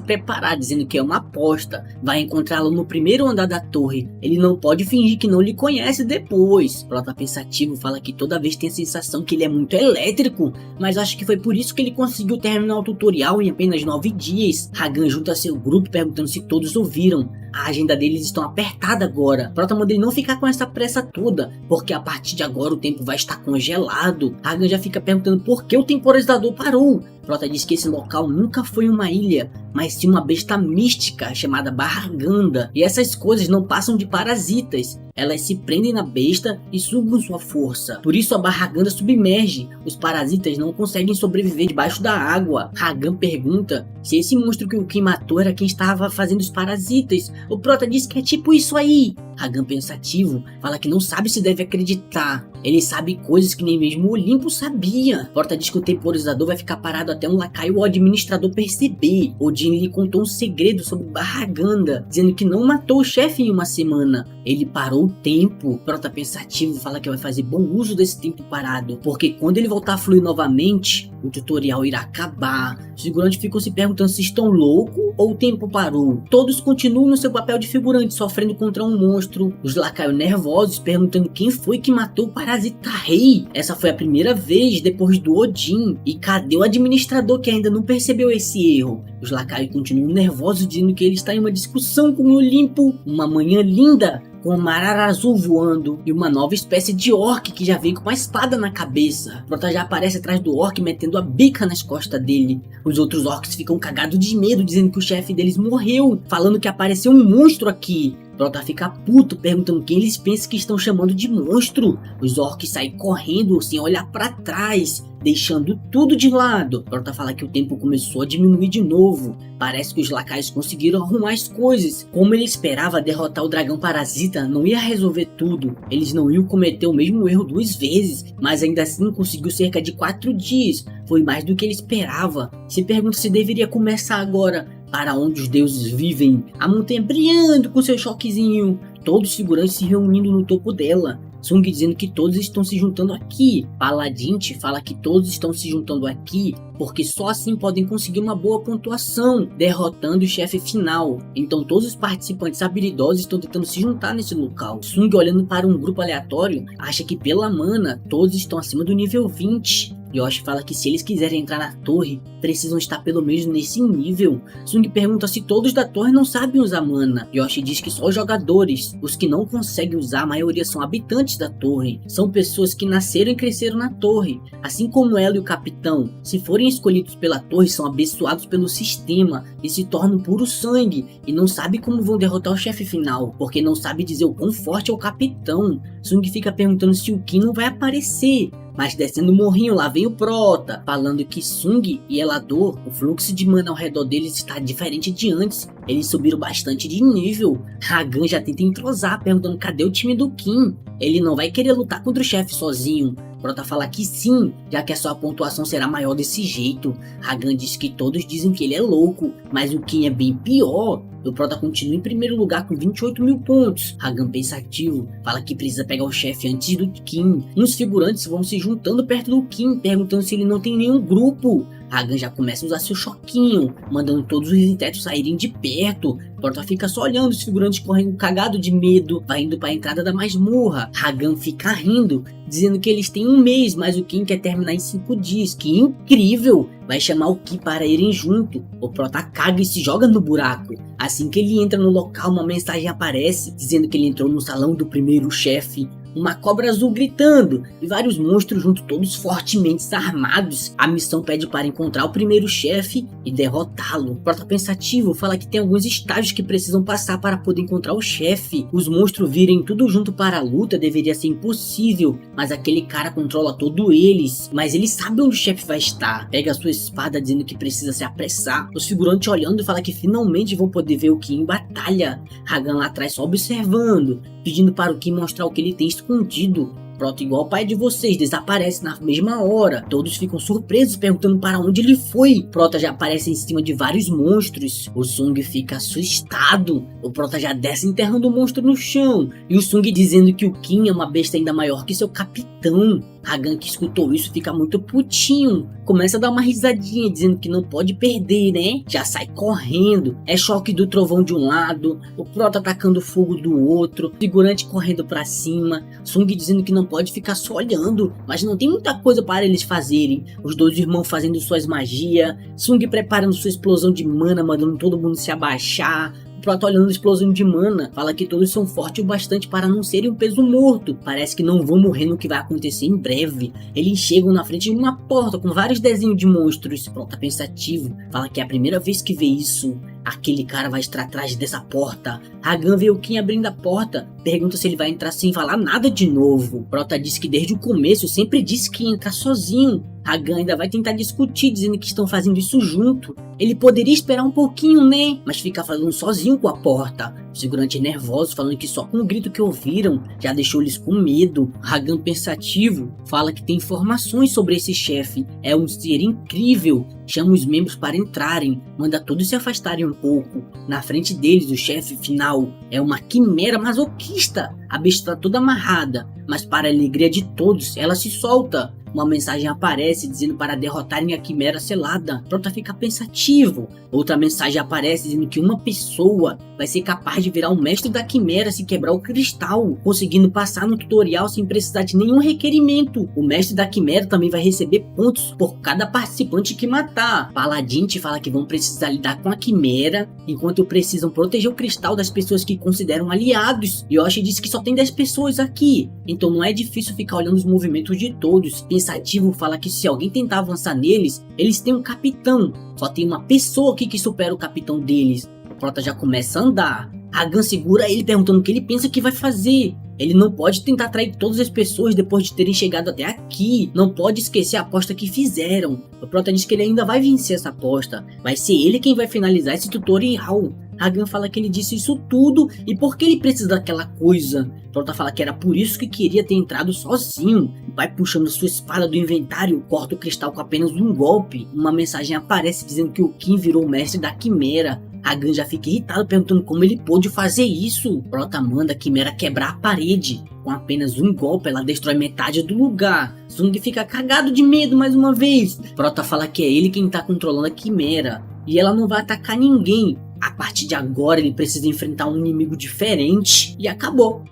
preparar, dizendo que é uma aposta. Vai encontrá-lo no primeiro andar da torre. Ele não pode fingir que não lhe conhece depois. Prota pensativo fala que toda vez tem a sensação que ele é muito elétrico, mas acho que foi por isso que ele conseguiu terminar o tutorial em apenas 9 dias. Hagan junta seu grupo perguntando se todos ouviram. A agenda deles estão apertada agora. Prota manda ele não ficar com essa pressa toda, porque a partir de agora o tempo vai estar congelado. Hagan já fica perguntando por que o temporizador parou. Prota diz que esse local nunca foi uma ilha, mas sim uma besta mística chamada Barraganda. E essas coisas não passam de parasitas. Elas se prendem na besta e sugam sua força. Por isso a Barraganda submerge. Os parasitas não conseguem sobreviver debaixo da água. Hagan pergunta se esse monstro que o Kim matou era quem estava fazendo os parasitas. O Prota diz que é tipo isso aí. Hagan pensativo fala que não sabe se deve acreditar. Ele sabe coisas que nem mesmo o Olimpo sabia. Prota diz que o temporizador vai ficar parado até um lacaio ou administrador perceber. Odin lhe contou um segredo sobre Barraganda, dizendo que não matou o chefe em uma semana. Ele parou o tempo. Prota pensativo fala que vai fazer bom uso desse tempo parado, porque quando ele voltar a fluir novamente, o tutorial irá acabar. Os figurantes ficam se perguntando se estão loucos ou o tempo parou. Todos continuam no seu papel de figurante, sofrendo contra um monstro. Os lacaios nervosos perguntando quem foi que matou o Parasita Rei. Essa foi a primeira vez depois do Odin. E cadê o administrador que ainda não percebeu esse erro? Os lacaios continuam nervosos, dizendo que ele está em uma discussão com o Olimpo. Uma manhã linda, com uma arara azul voando e uma nova espécie de orc que já veio com uma espada na cabeça. Prota já aparece atrás do orc metendo a bica nas costas dele. Os outros orcs ficam cagados de medo, dizendo que o chefe deles morreu, falando que apareceu um monstro aqui. Prota fica puto, perguntando quem eles pensam que estão chamando de monstro. Os orcs saem correndo sem olhar para trás, deixando tudo de lado. Prota fala que o tempo começou a diminuir de novo. Parece que os lacaios conseguiram arrumar as coisas. Como ele esperava, derrotar o dragão parasita não ia resolver tudo. Eles não iam cometer o mesmo erro 2 vezes, mas ainda assim conseguiu cerca de 4 dias. Foi mais do que ele esperava. Se pergunta se deveria começar agora. Para onde os deuses vivem, a montanha brilhando com seu choquezinho, todos os figurantes se reunindo no topo dela. Sung dizendo que todos estão se juntando aqui. Paladinte fala que todos estão se juntando aqui porque só assim podem conseguir uma boa pontuação, derrotando o chefe final. Então todos os participantes habilidosos estão tentando se juntar nesse local. Sung, olhando para um grupo aleatório, acha que pela mana todos estão acima do nível 20. Yoshi fala que se eles quiserem entrar na torre, precisam estar pelo menos nesse nível. Sung pergunta se todos da torre não sabem usar mana. Yoshi diz que só os jogadores. Os que não conseguem usar, a maioria são habitantes da torre. São pessoas que nasceram e cresceram na torre. Assim como ela e o capitão. Se forem escolhidos pela torre, são abençoados pelo sistema e se tornam puro sangue. E não sabem como vão derrotar o chefe final, porque não sabe dizer o quão forte é o capitão. Sung fica perguntando se o Kim não vai aparecer. Mas descendo o morrinho, lá vem o Prota, falando que Sung e Elador, o fluxo de mana ao redor deles está diferente de antes. Eles subiram bastante de nível. Ragan já tenta entrosar, perguntando cadê o time do Kim. Ele não vai querer lutar contra o chefe sozinho. Prota fala que sim, já que a sua pontuação será maior desse jeito. Ragan diz que todos dizem que ele é louco, mas o Kim é bem pior. O Prota continua em primeiro lugar com 28 mil pontos. Ragan pensativo fala que precisa pegar o chefe antes do Kim. Uns figurantes vão se juntando perto do Kim, perguntando se ele não tem nenhum grupo. Ragan já começa a usar seu choquinho, mandando todos os insetos saírem de perto. Prota fica só olhando os figurantes correndo cagado de medo, vai indo para a entrada da masmorra. Ragan fica rindo, dizendo que eles têm 1 mês, mas o Kim quer terminar em 5 dias. Que incrível! Vai chamar o Ki para irem junto. O Prota caga e se joga no buraco. Assim que ele entra no local, uma mensagem aparece, dizendo que ele entrou no salão do primeiro chefe. Uma cobra azul gritando e vários monstros junto, todos fortemente armados. A missão pede para encontrar o primeiro chefe e derrotá-lo. Prota pensativo fala que tem alguns estágios que precisam passar para poder encontrar o chefe. Os monstros virem tudo junto para a luta deveria ser impossível, mas aquele cara controla todos eles. Mas ele sabe onde o chefe vai estar. Pega a sua espada dizendo que precisa se apressar. Os figurantes olhando fala que finalmente vão poder ver o Ki em batalha. Ragan lá atrás só observando, pedindo para o Ki mostrar o que ele tem escondido. Prota, igual o pai de vocês, desaparece na mesma hora. Todos ficam surpresos, perguntando para onde ele foi. Prota já aparece em cima de vários monstros. O Sung fica assustado. O Prota já desce enterrando o monstro no chão. E o Sung dizendo que o Kim é uma besta ainda maior que seu capitão. Ragan, que escutou isso, fica muito putinho. Começa a dar uma risadinha, dizendo que não pode perder, né? Já sai correndo. É choque do trovão de um lado, o Prota atacando fogo do outro, figurante correndo pra cima, Sung dizendo que não pode ficar só olhando, mas não tem muita coisa para eles fazerem. Os dois irmãos fazendo suas magias, Sung preparando sua explosão de mana, mandando todo mundo se abaixar. Prota, olhando a explosão de mana, fala que todos são fortes o bastante para não serem um peso morto. Parece que não vão morrer no que vai acontecer em breve. Eles chegam na frente de uma porta com vários desenhos de monstros. Prota pensativo, fala que é a primeira vez que vê isso. Aquele cara vai estar atrás dessa porta. Ragan vê o Kim abrindo a porta, pergunta se ele vai entrar sem falar nada de novo. Prota diz que desde o começo sempre disse que ia entrar sozinho. Ragan ainda vai tentar discutir, dizendo que estão fazendo isso junto. Ele poderia esperar um pouquinho, né? Mas fica falando sozinho com a porta. Os figurantes nervosos falando que só com o grito que ouviram já deixou eles com medo. Ragan pensativo fala que tem informações sobre esse chefe. É um ser incrível, chama os membros para entrarem, manda todos se afastarem um pouco. Na frente deles, o chefe final é uma quimera masoquista. A besta está toda amarrada, mas para a alegria de todos, ela se solta. Uma mensagem aparece dizendo para derrotarem a quimera selada. Prota fica pensativo. Outra mensagem aparece dizendo que uma pessoa vai ser capaz de virar o mestre da quimera se quebrar o cristal, conseguindo passar no tutorial sem precisar de nenhum requerimento. O mestre da quimera também vai receber pontos por cada participante que matar. Paladin te fala que vão precisar lidar com a quimera, enquanto precisam proteger o cristal das pessoas que consideram aliados. Yoshi disse que só tem 10 pessoas aqui, então não é difícil ficar olhando os movimentos de todos. Pensativo fala que se alguém tentar avançar neles, eles têm um capitão. Só tem uma pessoa aqui que supera o capitão deles. O Prota já começa a andar. Hagan segura ele perguntando o que ele pensa que vai fazer. Ele não pode tentar atrair todas as pessoas depois de terem chegado até aqui. Não pode esquecer a aposta que fizeram. O Prota diz que ele ainda vai vencer essa aposta. Vai ser ele quem vai finalizar esse tutorial. Hagan fala que ele disse isso tudo e por que ele precisa daquela coisa. Prota fala que era por isso que queria ter entrado sozinho. Vai puxando sua espada do inventário, corta o cristal com apenas um golpe. Uma mensagem aparece dizendo que o Kim virou o mestre da quimera. Hagan já fica irritado perguntando como ele pôde fazer isso. Prota manda a quimera quebrar a parede. Com apenas um golpe ela destrói metade do lugar. Zung fica cagado de medo mais uma vez. Prota fala que é ele quem tá controlando a quimera e ela não vai atacar ninguém. A partir de agora ele precisa enfrentar um inimigo diferente e acabou.